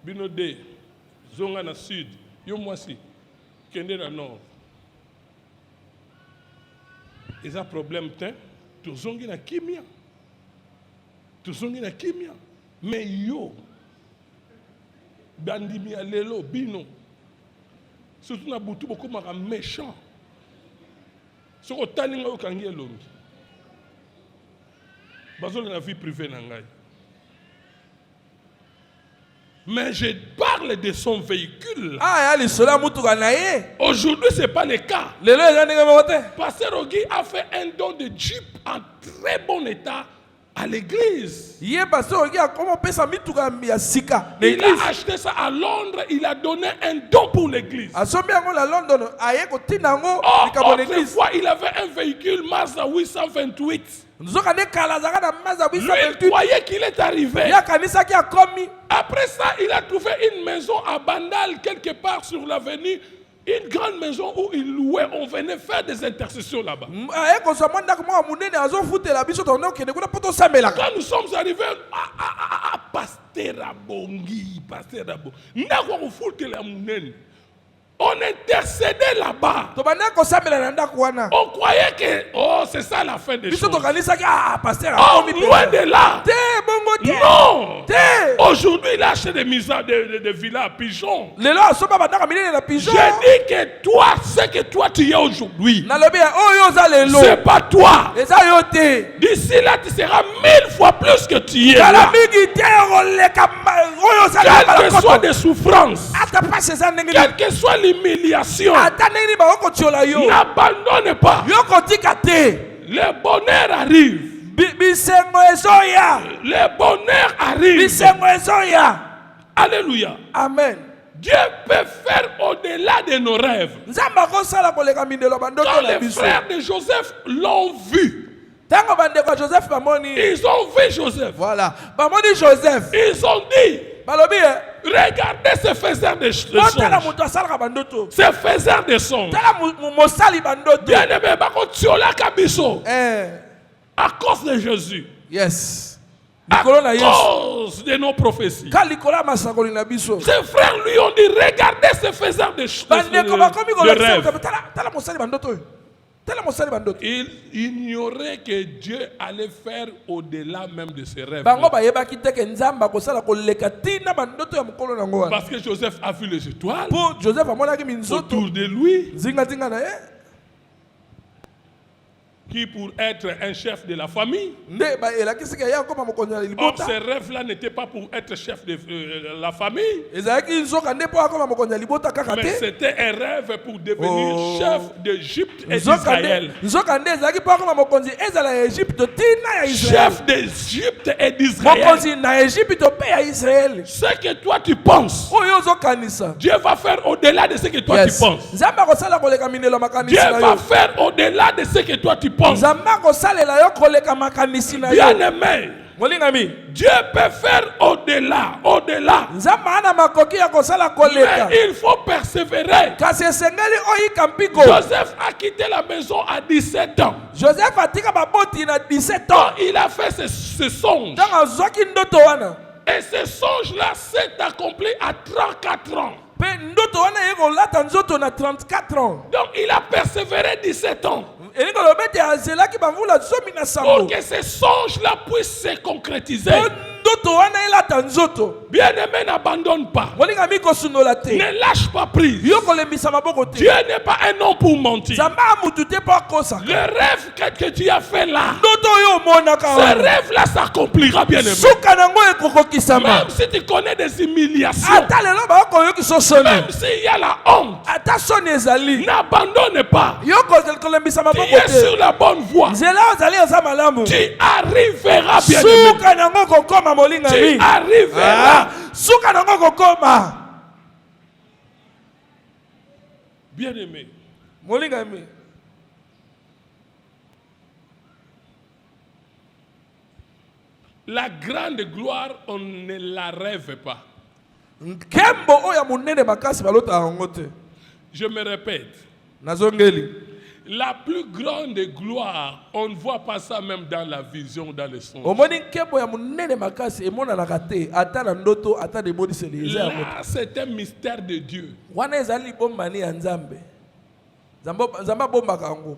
Binode, Zonga na sud, yo mwasi, Kende na nord. Ils ont problème, tout zongi na kimia. Tout zongi na kimia. Mais yo, bandimi a lelo, bino. Surtout na boutou, beaucoup mara méchant. Ce que tu as dit, c'est la vie privée. Mais je parle de son véhicule. Ah, ya lisola mutuka na ye. Aujourd'hui, ce n'est pas le cas. Lelo eza ndenge moko te. Pasteur Ogi a fait un don de Jeep en très bon état à l'église. Ye pasteur Ogi akoma pesa mituka ya sika na Il église. a acheté ça à Londres, il a donné un don pour l'église. Asombi yango la London aye kotinda yango Or, likambo na église. autrefois, il avait un véhicule Mazda 828. Nzoka ne kala zaka na Mazda Lui, il 828. croyait qu'il est arrivé. Ya kanisa ki akomi. Après ça, il a trouvé une maison à Bandal, quelque part sur l'avenue. Une grande maison où il louait. On venait faire des intercessions là-bas. Aye kozwa mwanda ko mwa munene azofutela biso tondo kende kuna poto sambelaka. Quand nous sommes arrivés à Pasteur Abongi, Pasteur Abongi, on intercédait là-bas. Tobanda ko sambela na ndako wana. On croyait que c'est ça la fin des Biso choses. to kanisa ki pasteur Oh, akomi. loin de là. Te bongo te. Non. Te. Aujourd'hui, il a acheté des misères, des villas à pigeons. Lelo asomba bandaka minene na pigeon. J'ai dit que toi, ce que toi tu es aujourd'hui, Nalobi oyo za lelo. c'est pas toi. Eza yo te. D'ici là, tu seras 1000 fois plus que tu es. Kala Là. mingi te oleka oyo za Quelles que soient des souffrances, ata pas eza ndenge ni. quelle que soit l'humiliation, Ata ndenge ni ba okotiola yo. n'abandonne pas. Yo kotika te. Le bonheur arrive. Bisengo ezoya. Le bonheur arrive. Bisengo ezoya. Alléluia. Amen. Dieu peut faire au-delà de nos rêves. Nzamba kosala koleka mindelo bandoto Quand na les biso. frères de Joseph l'ont vu, Tango bandeko Joseph bamoni. ils ont vu Joseph. Voilà. Bamoni Joseph. Ils ont dit, Balobi regardez ce faiseur de Tala songes. muto asalaka bandoto. Ce faiseur de songes. Tala mosali bandoto. Bien aimé, bakotiola kabiso. Eh. À cause de Jésus. Yes. À Likolo na Yesu. cause de nos prophéties. Ka likolo ya masakoli na biso. Ses frères lui ont dit, regardez ce faiseur de Bandeko bakomi kolekisa rêves. tala mosali bandoto oyo. Tala mosali bandoto. Il ignorait que Dieu allait faire au-delà même de ses rêves. Bango bayebaki te ke Nzamba kosala koleka tina bandoto ya mokolo nango wana. Parce que Joseph a vu les étoiles Po Joseph amonaki minzoto. autour de lui. Zinga zinga na ye. qui pour être un chef de la famille. nde bayelakisi ke ya koma mokonzi ya Or, libota ce rêve-là n'était pas pour être chef de la famille, ezalaki nzoka nde mpo akoma mokonzi ya libota kaka mais te c'était un rêve pour devenir Oh. chef d'Égypte et nzoka d'Israël. nde ezalaki mpo akoma mokonzi ezala ya egypte tina ya israel Chef d'Égypte et d'Israël. mokonzi na egypte mpe ya israel Ce que toi tu penses, oyo ozokanisa Dieu va faire au-delà de ce que toi tu penses. nzambe akosala koleka mindelo ya makanisi Dieu na va yo faire au-delà de ce que toi tu penses. nzambe akosalela yo koleka makanisi na yo Bien-aimé, molingami Dieu peut faire au-delà, au-delà. nzambe ana makoki ya kosala koleka Mais il faut persévérer. kasi esengeli oyika mpiko Joseph a quitté la maison à 17 ans. joseph atika baboti na 17 ans Quand il a fait ce songe, ntango azwaki ndoto wana et ce songe-là s'est accompli à 34 ans. mpe ndoto wana eye kolata nzoto na 34 ans Donc il a persévéré 17 ans elingi oloba ete azelaki bamvula 17 pour que ce songe-là puisse se concrétiser. mpo ndoto wana elata nzoto Bien-aimé, n'abandonne pas. molingami kosundola te Ne lâche pas prise. yo kolembisa maboko te Dieu n'est pas un homme pour mentir. nzambe amutu te mpo Le akosaka rêve que tu as fait là, ndoto oyo omonaka ce wana rêve-là s'accomplira, bien-aimé. suka nango ekokokisama Même si tu connais des humiliations, ata lelo bakoyokisa soni même s'il y a la honte, ata soni ezali n'abandonne pas. yo kolembisa Tu maboko es sur te la bonne voie. nzela ozali eza malamu Tu arriveras, bien-aimé. suka nango kokoma molingami Tu arriveras. suka nango kokoma Bien-aimé, molingami la grande gloire, on ne la rêve pas. nkembo oyo ya monene makasi balotaka yango te Je me répète, nazongeli la plus grande gloire, on ne voit pas ça même dans la vision, dans le son. omoni nkembo ya monene makasi emonanaka te ata na ndoto ata na eboniseli eza yango Là, c'est un mystère de Dieu. wana ezali libombani ya nzambe nzambe abombaka yango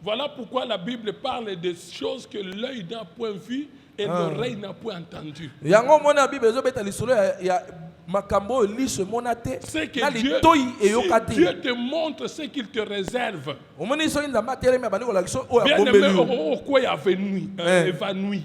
Voilà pourquoi la Bible parle des choses que l'œil n'a point vues et l'oreille n'a point entendu. yango omoni ya bible ezobeta lisolo ya makambo oyo liso emona te C'est que na Dieu, litoyi eyoka si te Dieu te montre ce qu'il te réserve. omoni soki nzambe atelemi abandi kolakisa oyo Bien abombeli aimé, yo quoi évanoui.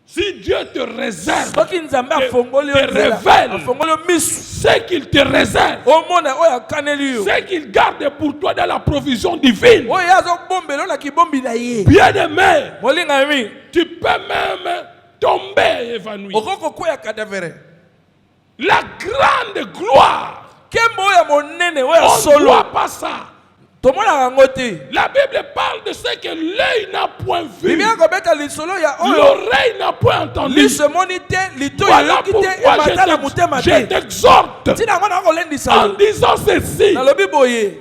Si Dieu te réserve, soki nzambe afongoli yo te nzela révèle afongoli yo misu ce qu'il te réserve, omona oyo akaneli yo ce qu'il garde pour toi dans la provision divine. oyo ye azobombela yo na kibombi na ye Bien aimé, molingami tu peux même tomber évanoui. okoki kokwea kadavere La grande gloire, nkembo oyo ya monene oyo ya on ne solo voit pas ça. tomonaka yango te La Bible parle de ce que l'œil n'a point vu, biblia kobeta lisolo ya oyo l'oreille n'a point entendu. liso emoni te litoyi Voilà eyoki te pourquoi emata na motema je te t'exhorte ntina yango na kolendisa en yo disant ceci. nalobi boye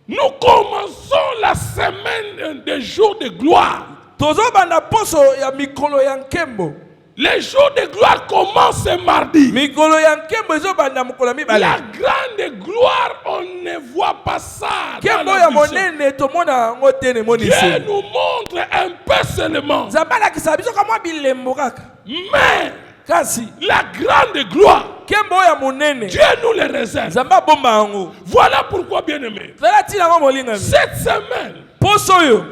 Nous commençons la semaine des jours de gloire. tozobanda poso ya mikolo ya nkembo Les jours de gloire commencent ce mardi. mikolo ya nkembo ezobanda mokolo ya La mibale grande gloire, on ne voit pas ça. dans nkembo la ya vision. monene tomona yango te Dieu nemonisi nous montre un peu seulement. nzambe alakisa biso kamwa bilembo kaka Mais kasi la grande gloire, nkembo oyo ya monene Dieu nous le réserve. nzambe abomba yango Voilà pourquoi, bien-aimé, zala ntina yango molingami cette semaine poso oyo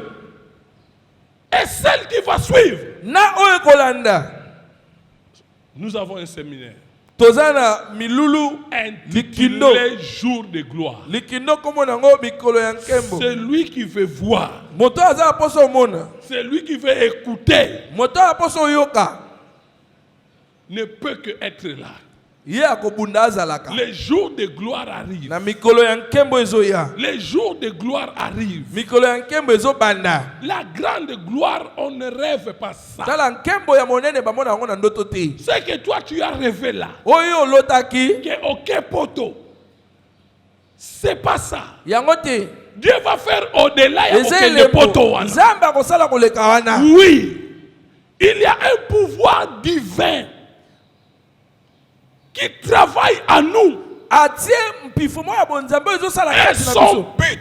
et celle qui va suivre, na oyo ekolanda nous avons un séminaire toza na milulu likindo intitulé Jour de gloire. likindo kombo nango mikolo ya nkembo Celui qui veut voir, moto aza na poso omona celui qui veut écouter, moto ya poso oyoka ne peut que être là. ye akobunda azalaka Les jours de gloire arrivent. na mikolo ya nkembo ezoya Les jours de gloire arrivent. mikolo ya nkembo ezobanda La grande gloire, on ne rêve pas ça. tala nkembo ya monene bamona yango na ndoto te Ce que toi tu as rêvé là, oyo olotaki que aucun poteau, c'est pas ça. yango te Dieu va faire au-delà eza de elembo poteau. nzambe akosala koleka wana Oui, il y a un pouvoir divin qui travaille à nous. atie mpifumo ya bonzambe oyo ezosala Et kati na son biso but,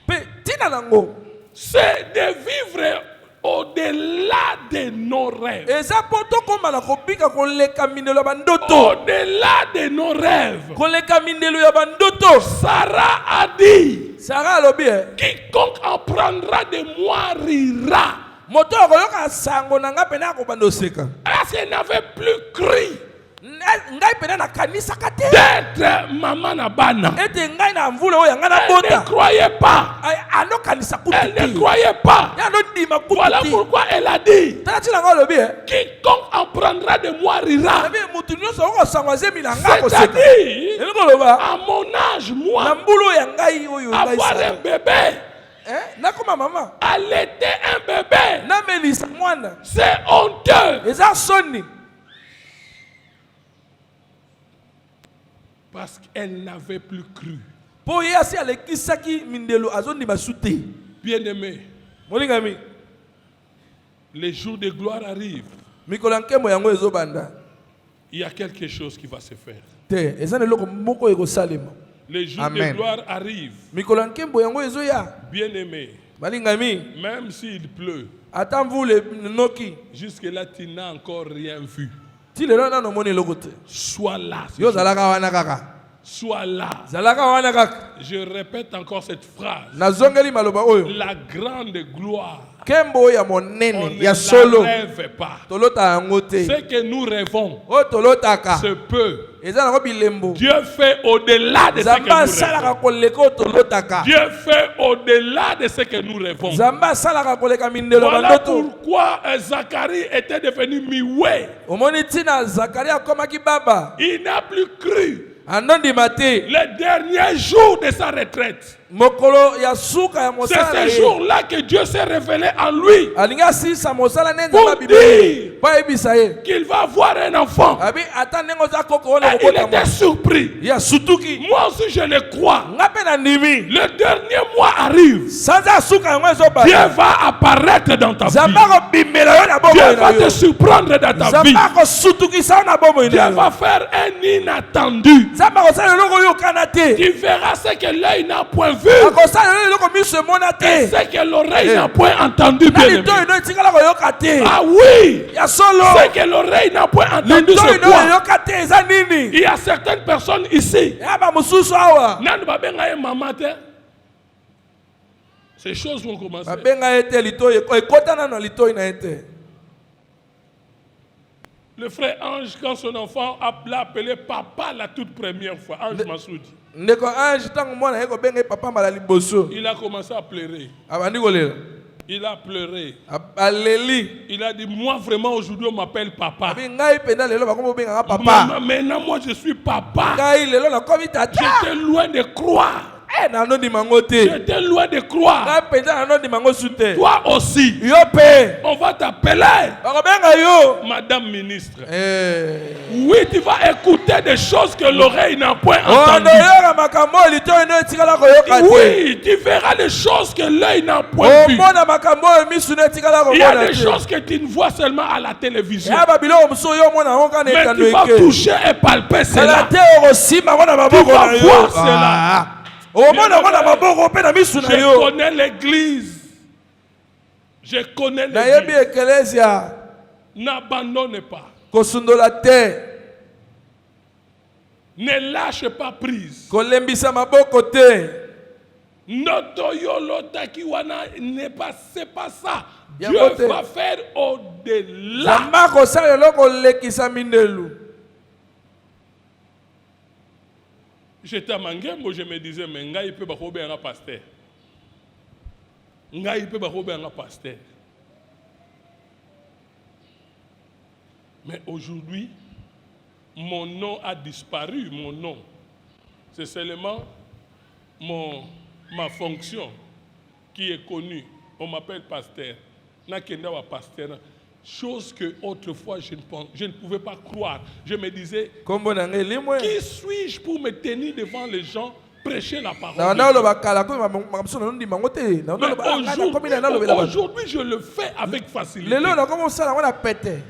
mpe ntina nango c'est de vivre au-delà de nos rêves. eza mpo tokóma na kobika koleka mindelo ya bandoto Au-delà de nos rêves. koleka mindelo ya bandoto Sarah a dit, Sarah alobi quiconque en prendra de moi rira. moto okoyoka sango na nga pena akobanda oseka. Parce qu'elle n'avait plus cru Ngai pena nakanisaka te d'être maman na bana. ete ngai na mvula oyo yanga na Elle ne bota croyait pas. anokanisa kutu Elle ne te croyait pas. ye anodima kutu Voilà te pourquoi elle a dit tala ntina nga olobi quiconque en prendra de moi rira. abi mutu nyonso okosangwa zemi na nga akoseka C'est-à-dire, elingi oloba à mon âge, na moi, mbula oyo ya ngai oyo ngai avoir sala. un bébé, nakoma mama allaiter un bébé, namelisa mwana c'est honteux. eza soni Parce qu'elle n'avait plus cru. mpo ye asi alekisaki mindelo azondima su te Bien-aimé, molingami les jours de gloire arrivent. mikolo ya nkembo yango ezobanda Il y a quelque chose qui va se faire. te eza na eloko moko ekosalema Les jours Amen. de gloire arrivent. mikolo ya nkembo yango ezoya Bien-aimé, balingami même s'il pleut, ata mvula noki jusque-là, tu n'as encore rien vu. ti lelo nano omoni eloko te Sois là. yo ozalaka wana kaka Sois là. zalaka wana kaka Je répète encore cette phrase. nazongeli maloba oyo La grande gloire, nkembo oyo ya on monene ne ya la solo rêve pas. tolota yango te Ce que nous rêvons oyo tolotaka se peut. eza nango bilembo Dieu fait au-delà de ce nzambe que nous asalaka rêvons. koleka oyo tolotaka Dieu fait au-delà de ce que nous rêvons. nzambe asalaka koleka mindelo ya Voilà bandoto pourquoi Zacharie était devenu mioué. omoni ntina zakari akomaki baba Il n'a plus cru. andondima te Les derniers jours de sa retraite. mokolo ya suka ya C'est mosala na ce ye jour-là que Dieu s'est révélé en lui. alingi asilisa mosala nde Pour nzambe abibeli dire mpo ayebisa ye qu'il va avoir un enfant. abi ata ndenge oza koko wana Et il kobota était mwa surpris. ya sutuki Moi aussi, je le crois. nga mpe na ndimi Le dernier mois arrive. sanza ya suka yango Dieu ezobanda va apparaître dans ta nzambe vie. akobimela yo na Dieu bomoi va na te yo surprendre dans ta nzambe vie. akosutukisa yo na bomoi Dieu na va yo faire un inattendu. nzambe akosala eloko oyo okana te Tu verras ce que l'œil n'a point vu. akosala eloko eloko miso emona Et te ce que l'oreille n'a point entendu, na bien-aimé. litoyi no etikala koyoka te Ah oui, ya solo ce que l'oreille n'a point entendu, litoyi c'est no quoi? eyoka te eza nini Il y a certaines personnes ici. ya bamosusu awa Nani babenga ye mama te? Ces choses vont commencer. babenga ye te litoyi ekota nano na litoyi na ye te Le frère Ange, quand son enfant l'a appelé papa la toute première fois, Ange Massoudi, ndeko ange ntango mwana ye kobenga ye papa mbala liboso il a commencé à pleurer. abandi kolela Il a pleuré. aleli Il a dit, moi vraiment aujourd'hui on m'appelle papa. abi ngai mpenza lelo bakomi bobenganga papa Maintenant moi je suis papa. ngai lelo nakomi tata J'étais loin de croire. nanondima ngo te J'étais loin de croire. ngai mpenza nanondima ngo su te Toi aussi, yo mpe on va t'appeler bakobenga yo Madame Ministre. Oui, tu vas écouter des choses que l'oreille n'a point ondo entendues. yoka makambo oyo litoyi no etikala koyoka te Oui, tu verras des choses que l'œil n'a point vues. omona makambo oyo misu no etikala Il y a komona des te choses que tu ne vois seulement à la télévision. ya babiloko mosusu oyo omona yango kana Mais etando tu vas eke toucher et palper sala cela. te okosimba ngo na Tu maboko vas na yo voir cela. omona ngo na maboko mpe na misu na Je yo connais l'église. Je connais nayebi l'église. ekelesia N'abandonne pas. kosundola te Ne lâche pas prise. kolembisa maboko te Noto yolotaki wana n'est pas, c'est pas ça. Ya Dieu mote. va faire au-delà. nzambe akosala eloko olekisa mindelu J'étais à Mangembo, je me disais, mais ngai peut bakobe un pasteur. Ngai peut bakobe un pasteur. Mais aujourd'hui, mon nom a disparu, mon nom. C'est seulement ma fonction qui est connue. On m'appelle pasteur. Nakenda wa pasteur. Chose que autrefois je ne pouvais pas croire. Je me disais, kombo na ngai limwe qui suis-je pour me tenir devant les gens, prêcher la parole na de Dieu? naloba kala komi makambo nanondima ngo te Mais nakomi na nalobela bato aujourd'hui, je le fais avec facilité. lelo nakomi osala yango na pete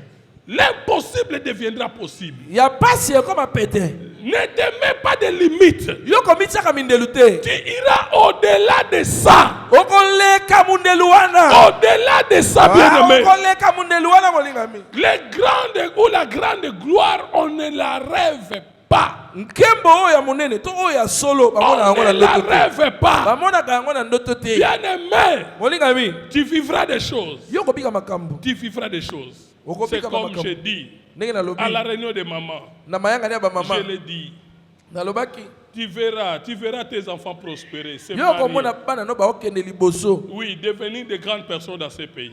L'impossible deviendra possible. ya pasi ekoma pete Ne te mets pas de limites. yo komitiaka mindelu te Tu iras au-delà de ça. okoleka mundelu wana Au-delà de ça, bien-aimé. okoleka mundelu wana molingami Les grandes ou la grande gloire, on ne la rêve pas. nkembo oyo ya monene to oyo ya solo bamona yango na On ne la ndoto te. rêve pas. Bamonaka yango na ndoto te. Bien-aimé, Molingami, tu vivras des choses. yo kobika makambo. Tu vivras des choses. Okobika C'est comme makambo. je dis Ndenge na lobi à la réunion de maman. na mayanga ya ba mama. Je l'ai dit. Na lobaki. Tu verras tes enfants prospérer. C'est Yo marié. komona bana no ba okende liboso. Oui, devenir de grandes personnes dans ces pays.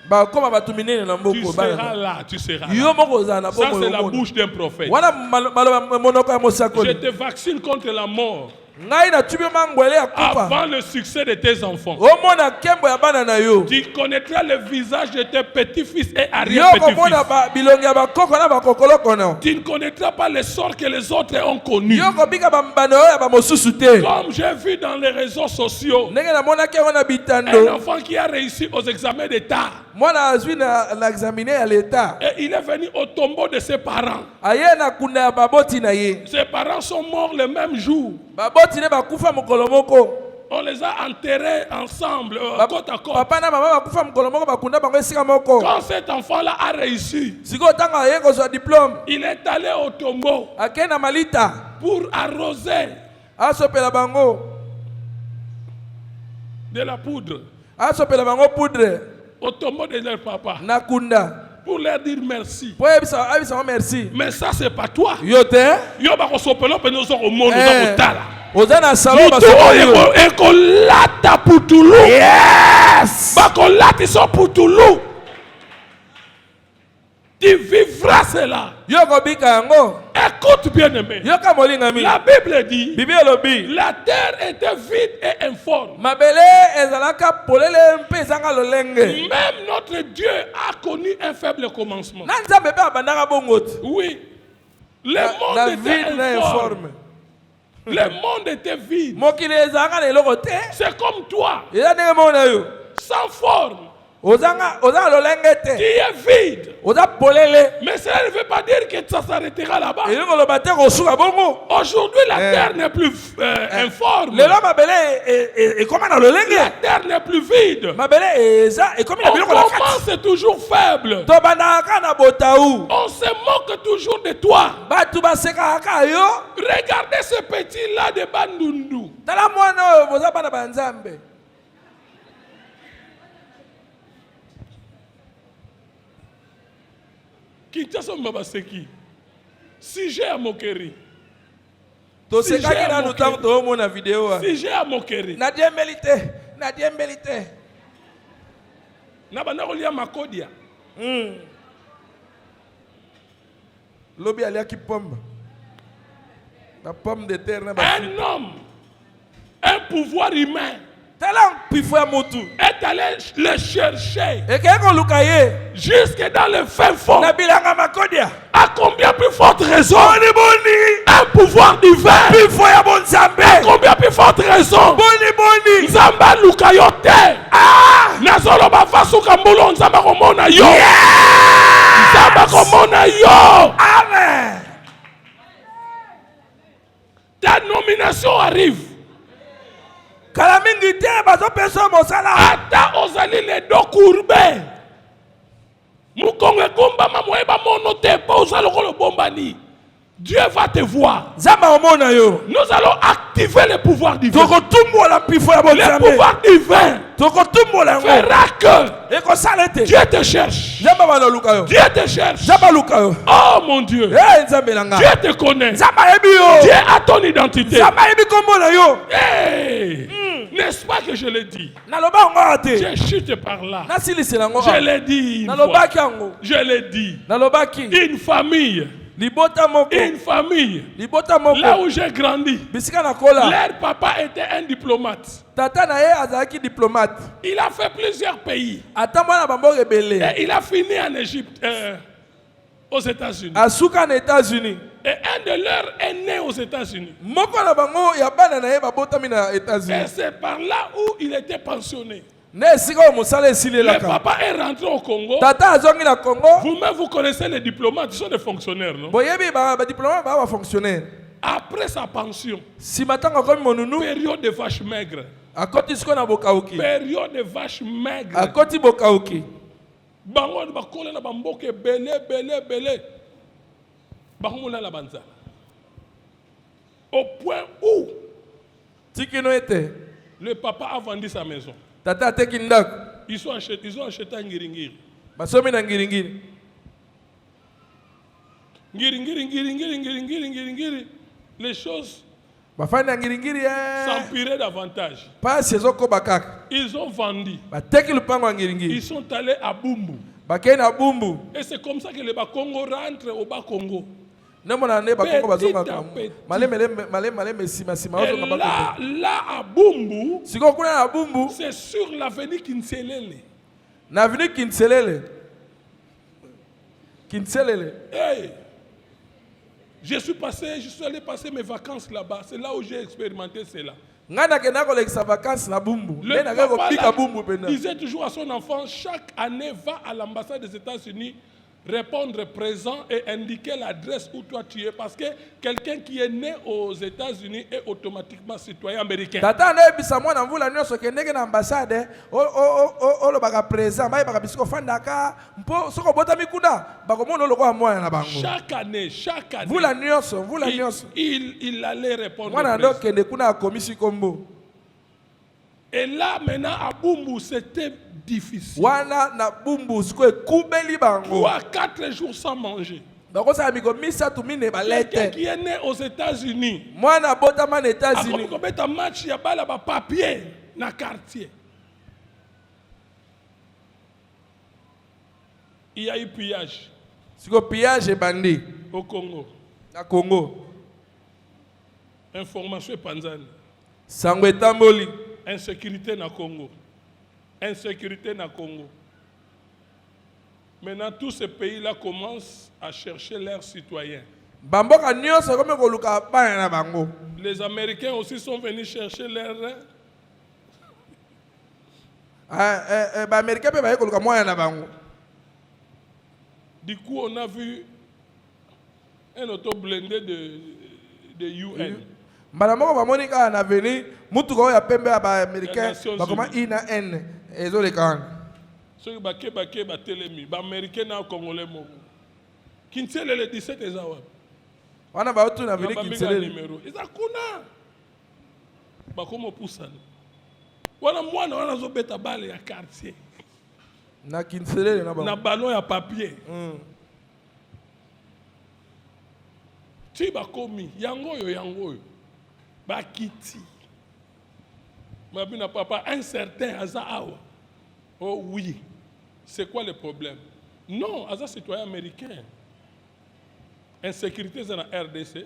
Ba koma batu minene na Tu mboko seras bana. là, tu seras Yo là. moko za na Ça, bomo c'est la yo. bouche d'un prophète. Wana maloba monoko ya Je mosakoli. te vaccine contre la mort Ngai na tubi mangwele ya kufa. avant le succès de tes enfants. Omona kembo ya bana na yo. Tu connaîtras le visage de tes petits-fils et Yo komona arrière-petits-fils. ba bilongi ya bakoko na bakokoloko na. Tu ne connaîtras pas les sorts que les autres ont connus. Yo kobika bambano ya ba mosusu te. Comme j'ai vu dans les réseaux sociaux, Ndenge na mona ke wana un bitando. enfant qui a réussi aux examens d'État Mwana azwi na examiner ya l'État. et il est venu au tombeau de ses parents. Aye na kunda ya baboti na ye. Ses parents sont morts le même jour. Baboti ne bakufa mokolo moko. On les a enterrés ensemble, côte à côte. Papa na mama bakufa mokolo moko bakunda bango esika moko. Quand cet enfant-là a réussi, Siko tanga ye kozwa diplôme. il est allé au tombeau Ake na malita. pour arroser Asopela bango. de la poudre Asopela bango poudre. au tombeau de leur papa Na kunda. pour leur dire merci. Po ebisa merci. Mais ça, c'est pas toi. Yo te. Yo bakosopela pe nozo ko mono Eh. za kotala. Oza na salon Moto basopeli. oyo ekolata putulu. Yes. Bakolati so putulu. Tu vivras cela. Yo kobika yango. Écoute bien aimé. Yo ka molingami. La Bible dit Bibi elobi. la terre était vide et informe. Mabele ezalaka polele mpe ezanga lolenge. Même notre Dieu a connu un faible commencement. Na nzambe pe abandaka bongo te. Oui. Le Na monde était vide na informe. informe. Le monde était vide. Mokili ezalaka na eloko te. C'est comme toi, Eza ndenge mona yo. sans forme. Ozanga lolenge Tu te. es vide. Oza polele. Mais cela ne veut pas dire que ça s'arrêtera là-bas. Elingo loba te kosuka bongo. Aujourd'hui, la terre n'est plus informe. Lelo mabele ekoma na La lolenge. terre n'est plus vide. Mabele eza ekomi na On biloko na kati. commence toujours faible. Tobandaka na botaou. On se moque toujours de toi. Batu basekaka yo. Regardez ce petit-là de Bandundu. Tala mwana oyo boza bana ba nzambe. Kinshasa Mbabaseki. Si j'ai à moquerie. Tosekaki nanu ntango toomona video wa. Si j'ai à moquerie. Na diembeli te. Na diembeli te. Na bana kolia makodia. Lobi aliaki pomme. La pomme de terre na ba. Un homme, un pouvoir humain Tala pifo ya mutu. est allé le chercher Ekeye koluka ye. jusque dans le fin fond. Na bilanga makodia. À combien plus forte raison Boni boni. un pouvoir divin? Pifo ya bon nzambe. À combien plus forte raison Boni boni. Nzamba luka yo te. Nazoloba fasuka mbolo nzamba komona yo. Nzamba komona yo. Amen. Ta nomination arrive. Kala mingi te bazopesa mosala. Ata ozali le dos courbé. Mukongo ekombama moyeba mono te po ozali lokolo bombani. Dieu va te voir. Zamba omona yo. Nous allons activer le pouvoir divin. Tokotumbola pifo ya bon Le nzambe. pouvoir divin Tokotumbola yango. fera que Ekosala te. Dieu te cherche. Zamba bana luka yo. Dieu te cherche. Zamba luka yo. Oh mon Dieu. Nzambe nanga. Dieu te connaît. Zamba yebi yo. Dieu a ton identité. Zamba yebi kombo na yo. Hey! N'est-ce pas que je l'ai dit? Naloba ngo te. Je chute par là. Nasilisela ngo. Je l'ai dit une fois. Nalobaki yango. Je l'ai dit. Nalobaki. Une famille. Libota moko. Une famille. Libota moko. Là où j'ai grandi. Bisika na kola. Leur papa était un diplomate. Tata na ye azalaki diplomate. Il a fait plusieurs pays. Ata mwana bamboka ebele. Et il a fini en Égypte, aux États-Unis. Asuka na États-Unis. Et un de leurs est né aux États-Unis. Moko na bango ya bana na ye babotami na Et États-Unis. c'est par là où il était pensionné. Na esika oyo mosala Le esilelaka. papa est rentré au Congo. Tata azongi na Congo. Vous-même, vous connaissez les diplomates, ils sont des fonctionnaires, non? Boyebi badiplomate baa bafonctionnaire. Après sa pension, Nsima ntango akomi monunu. période de vache maigre. Akoti siko na bokauki. Période de vache maigre. Akoti bokauki. Bango bakole na bamboke belé. Bango la banzala. Au point où tikino ete le papa a vendu sa maison. tata ateki ndako Ils ont acheté un Ngiringiri. basomi na ngiringiri Ngiri. Les choses bafandi na ngiringiri s'empiraient davantage. pasi ezokoba kaka Ils ont vendu. bateki lupango ya ngiringiri Ils sont allés à Bumbu. bakei na bumbu Et c'est comme ça que les Bas-Congo rentrent au Bas-Congo. ndemona nde bakongo bazongaka petit. maleme simasima Et ozonga là, bakongo là à Bumbu, sikoyo kuna na bumbu c'est sur l'avenue Kinselele. na aveni kinselele Hey, je suis allé passer mes vacances là-bas. C'est là où j'ai expérimenté cela. ngai nakenda kolekisa vacances na bumbu Le nde nakei papa kobika là, bumbu pena disait toujours à son enfant, chaque année, va à l'ambassade des États-Unis, répondre présent et indiquer l'adresse où toi tu es. Parce que quelqu'un qui est né aux États-Unis est automatiquement citoyen américain. tata anayebisa mwana mvula nyonso okendeki na ambasade olobaka présent bayebaka bisika ofandaka mpo soki obotami kuna bakomona olokola mwana na bango Chaque année, mvula nyonso il allait répondre mwana nde présent. okende kuna akomisi kombo Et là, maintenant, à Bumbu, c'était difficile. wana na bumbu sikoyo ekubeli bango 3-4 jours sans manger. bakosala miko misatu mine Quelqu'un balete qui est né aux États-Unis, mwana abotama na a États-Unis un match, il y a pas là-bas papier dans le quartier. Il y a eu pillage sikoyo pillage ebandi au Congo. na Congo Information panzani. sango etamboli Insécurité na Congo. Insécurité na Congo. Maintenant, tous ces pays-là commencent à chercher leurs citoyens. bamboka nyonso ekomi koluka bana na bango Les Américains aussi sont venus chercher leurs... baaméricain mpe baye koluka mwana na bango Du coup, on a vu un auto blindé de UN. mbala moko bamoni kaka na veni mutuka oyo ya pembe ya Ya baaméricain Nations bakoma Unies. I na N ezoleka wana Ceux qui bake batelemi, ba américain na congolais moko. Kinsele le 17 ezawa. wana baotu na veni Ba kinseleli numéro. Eza kuna. Ba komo pusana. Wana mwana wana zo beta bale ya quartier. na kinseleli na Na bango ballon ya papier. Ti ba komi yango yo. Ba kiti. Mabina papa un certain aza awa. Oh oui. C'est quoi le problème? Non, aza citoyen américain. Insécurité dans la RDC.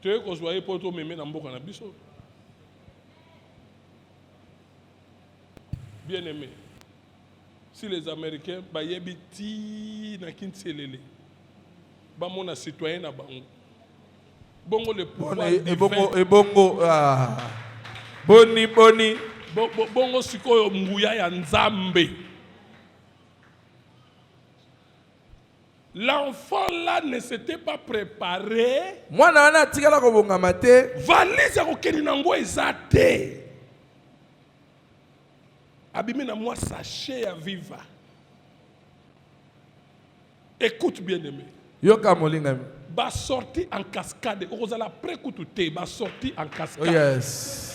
Tu veux qu'on soit pour toi même dans mboka na biso. Bien aimé. Si les Américains bayebi ti na kinselele. Ba mona citoyen na bango. Bongo le pouvoir ebongo boni bongo sikoyo nguya ya nzambe. L'enfant là ne s'était pas préparé. mwana wana atikala kobongama te Valise ya kokeni nango eza te. Abimi na moi sachet ya viva. Écoute bien aimé. yoka molingami Ba sorti en cascade. Ozala précoute ba sorti en oh cascade. yes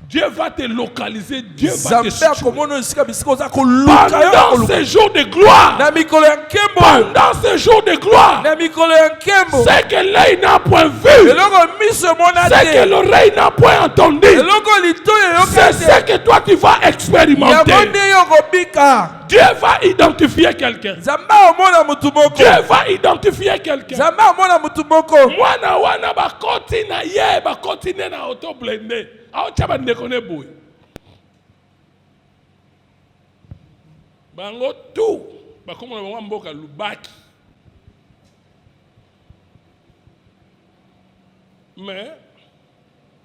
Dieu va te localiser, Dieu va te zambe situer. akomona esika bisika oza koluka yo Pendant koluka ces jours de gloire, na mikolo ya nkembo pendant ces jours de gloire, na mikolo ya nkembo c'est que l'œil n'a point vu, eloko miso emona c'est que te l'oreille n'a point entendu, eloko litoyi eyoka c'est ce te que toi tu vas yango expérimenter. nde yo kobika Dieu va identifier quelqu'un. nzambe omona mutu moko Dieu va identifier quelqu'un. nzambe omona mutu moko Mwana wana bakoti na ye, bakoti ne na auto blindé. Aocha bandeko ne boy. Bango tout. Bakoma na bango mboka lubaki. Mais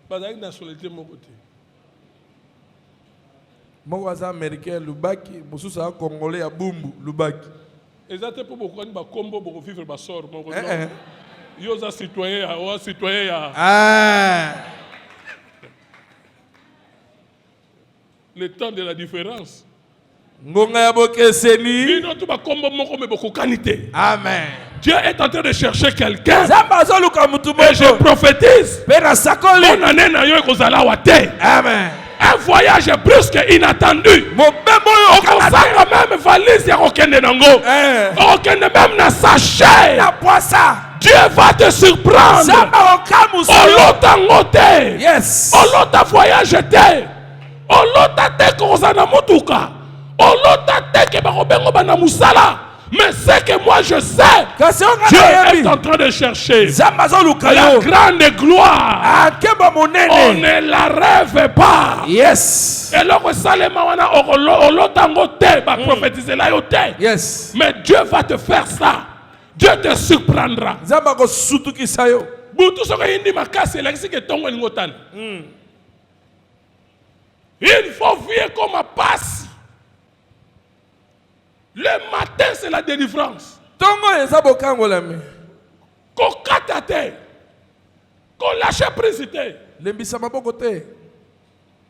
bazali nationalité moko te. moko aza américain lubaki mosusu aza congolais ya bumbu lubaki Eza te po bokoni bakombo boko vivre basor moko. Eh, eh. Yo za citoyen ya, o citoyen ya. Le temps de la différence. ngonga ya bokeseni Bino to bakombo moko me boko kanite. amen Dieu est en train de chercher quelqu'un. Nzambe azoluka mutu Et je moko. prophétise. Pe na sakoli. Bonne année na yo ekozala wa te. Amen. Un voyage brusque inattendu. Mobembo yo Okosanga même valise ya kokende nango. Okende même na sachet. na poisa. Dieu va te surprendre. Nzambe okamusa. Olota ngote. Yes. Olota voyage te. Olota te kozana mutuka. Olota te ke bakobengo bana musala. Mais c'est que moi je sais. Kasi onga Dieu na est yebi. en train de chercher Nzambe azoluka la yo. grande gloire. Akeba On monene. ne la rêve pas. Yes. eloko esalema wana olotango te baprofetisela yo te. Yes. Mais Dieu va te faire ça. Dieu te surprendra. Nzambe akosutukisa yo. Butu soko yindi makasi elakisi ke tongo elingo tana. Il faut vivre comme un passe. Le matin c'est la délivrance. Tongo eza bokangolami. Kokata te. Ko lâche prise te. Lembisa maboko te.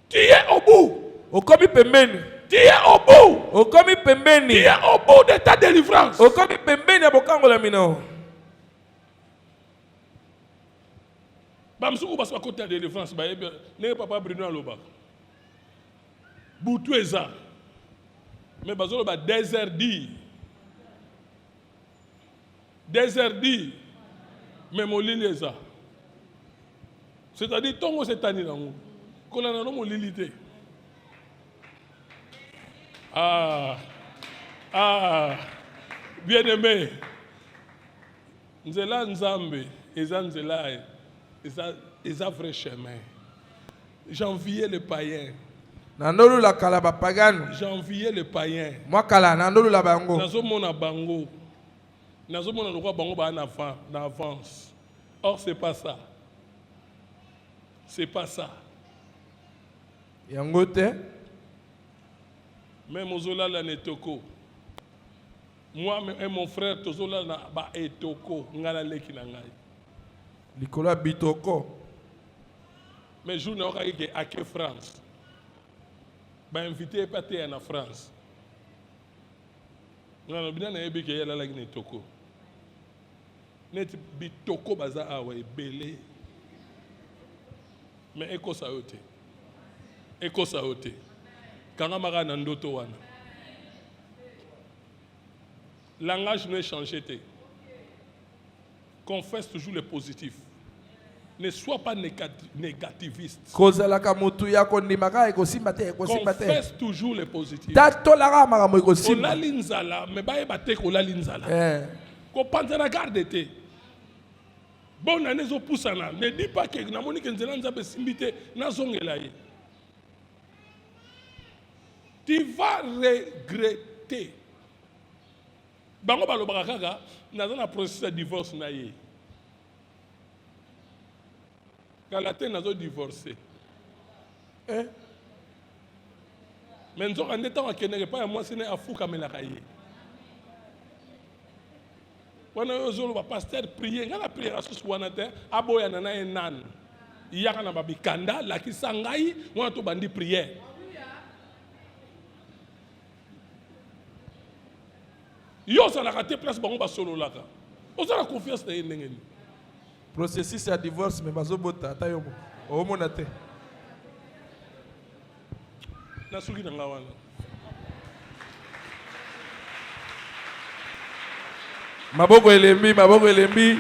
Tu es au bout. Okomi pembeni. Tu es au bout. Okomi Tu pembeni. es au bout de ta délivrance. Okomi pembeni ya bokangolami no. Bamsuku basi bakota ya délivrance bayebi ne papa Bruno alobaka. Butu eza. Mais bazolo ba désert. Mais molili eza. C'est-à-dire tongo setani nango. Kola na no molili te. Bien aimé. Nzela nzambe eza nzela eza vrai chemin. J'enviais les païens. Nandolu la kala bapagano. J'enviais les païens. Moi kala nandolu la bango. Nazomona bango. Nazomona lokwa bango ba na avance. Or c'est pas ça. C'est pas ça. Yango te. Même Ozola la netoko. Moi et mon frère Tozola na ba etoko ngala leki na ngai. Likola bitoko. Mais jour na okaki ke France. Ba invité paté en France. Ngala bina na yebi ke yala la netoko. Net bitoko baza awa ebele. Mais eko saote. Eko saote. Kangamara na ndoto wana. Langage ne change te. Confesse toujours le positif. Ne sois pas négativiste. Kozalaka mutu yako ndimaka ekosimba te ekosimba te. Confesse toujours le positif. Tatolaka makambo ekosimba. Kolali nzala, me baye bate kolali nzala. Ko panzana garde te. Bonne année zo pusana. Ne dis pas que na moni ke nzela nzabe simbite na zongela ye. Tu vas regretter. Bango balobaka kaka naza na processus de divorce na ye. Galate nazo divorcer. Mais nzoka ndeta wakendeke pa ya mwasi ne afuka melaka ye. Wana yo zolo ba pasteur prier ngala prier asusu wana te aboya na ye nan. Iyaka na babikanda lakisa ngai wana to bandi prière. Yo ça la raté place bango ba solo laka. Oza la confiance na ndenge ni. Processus ya divorce me bazobota ata yo omona te. Na suki na ngawana. Maboko elembi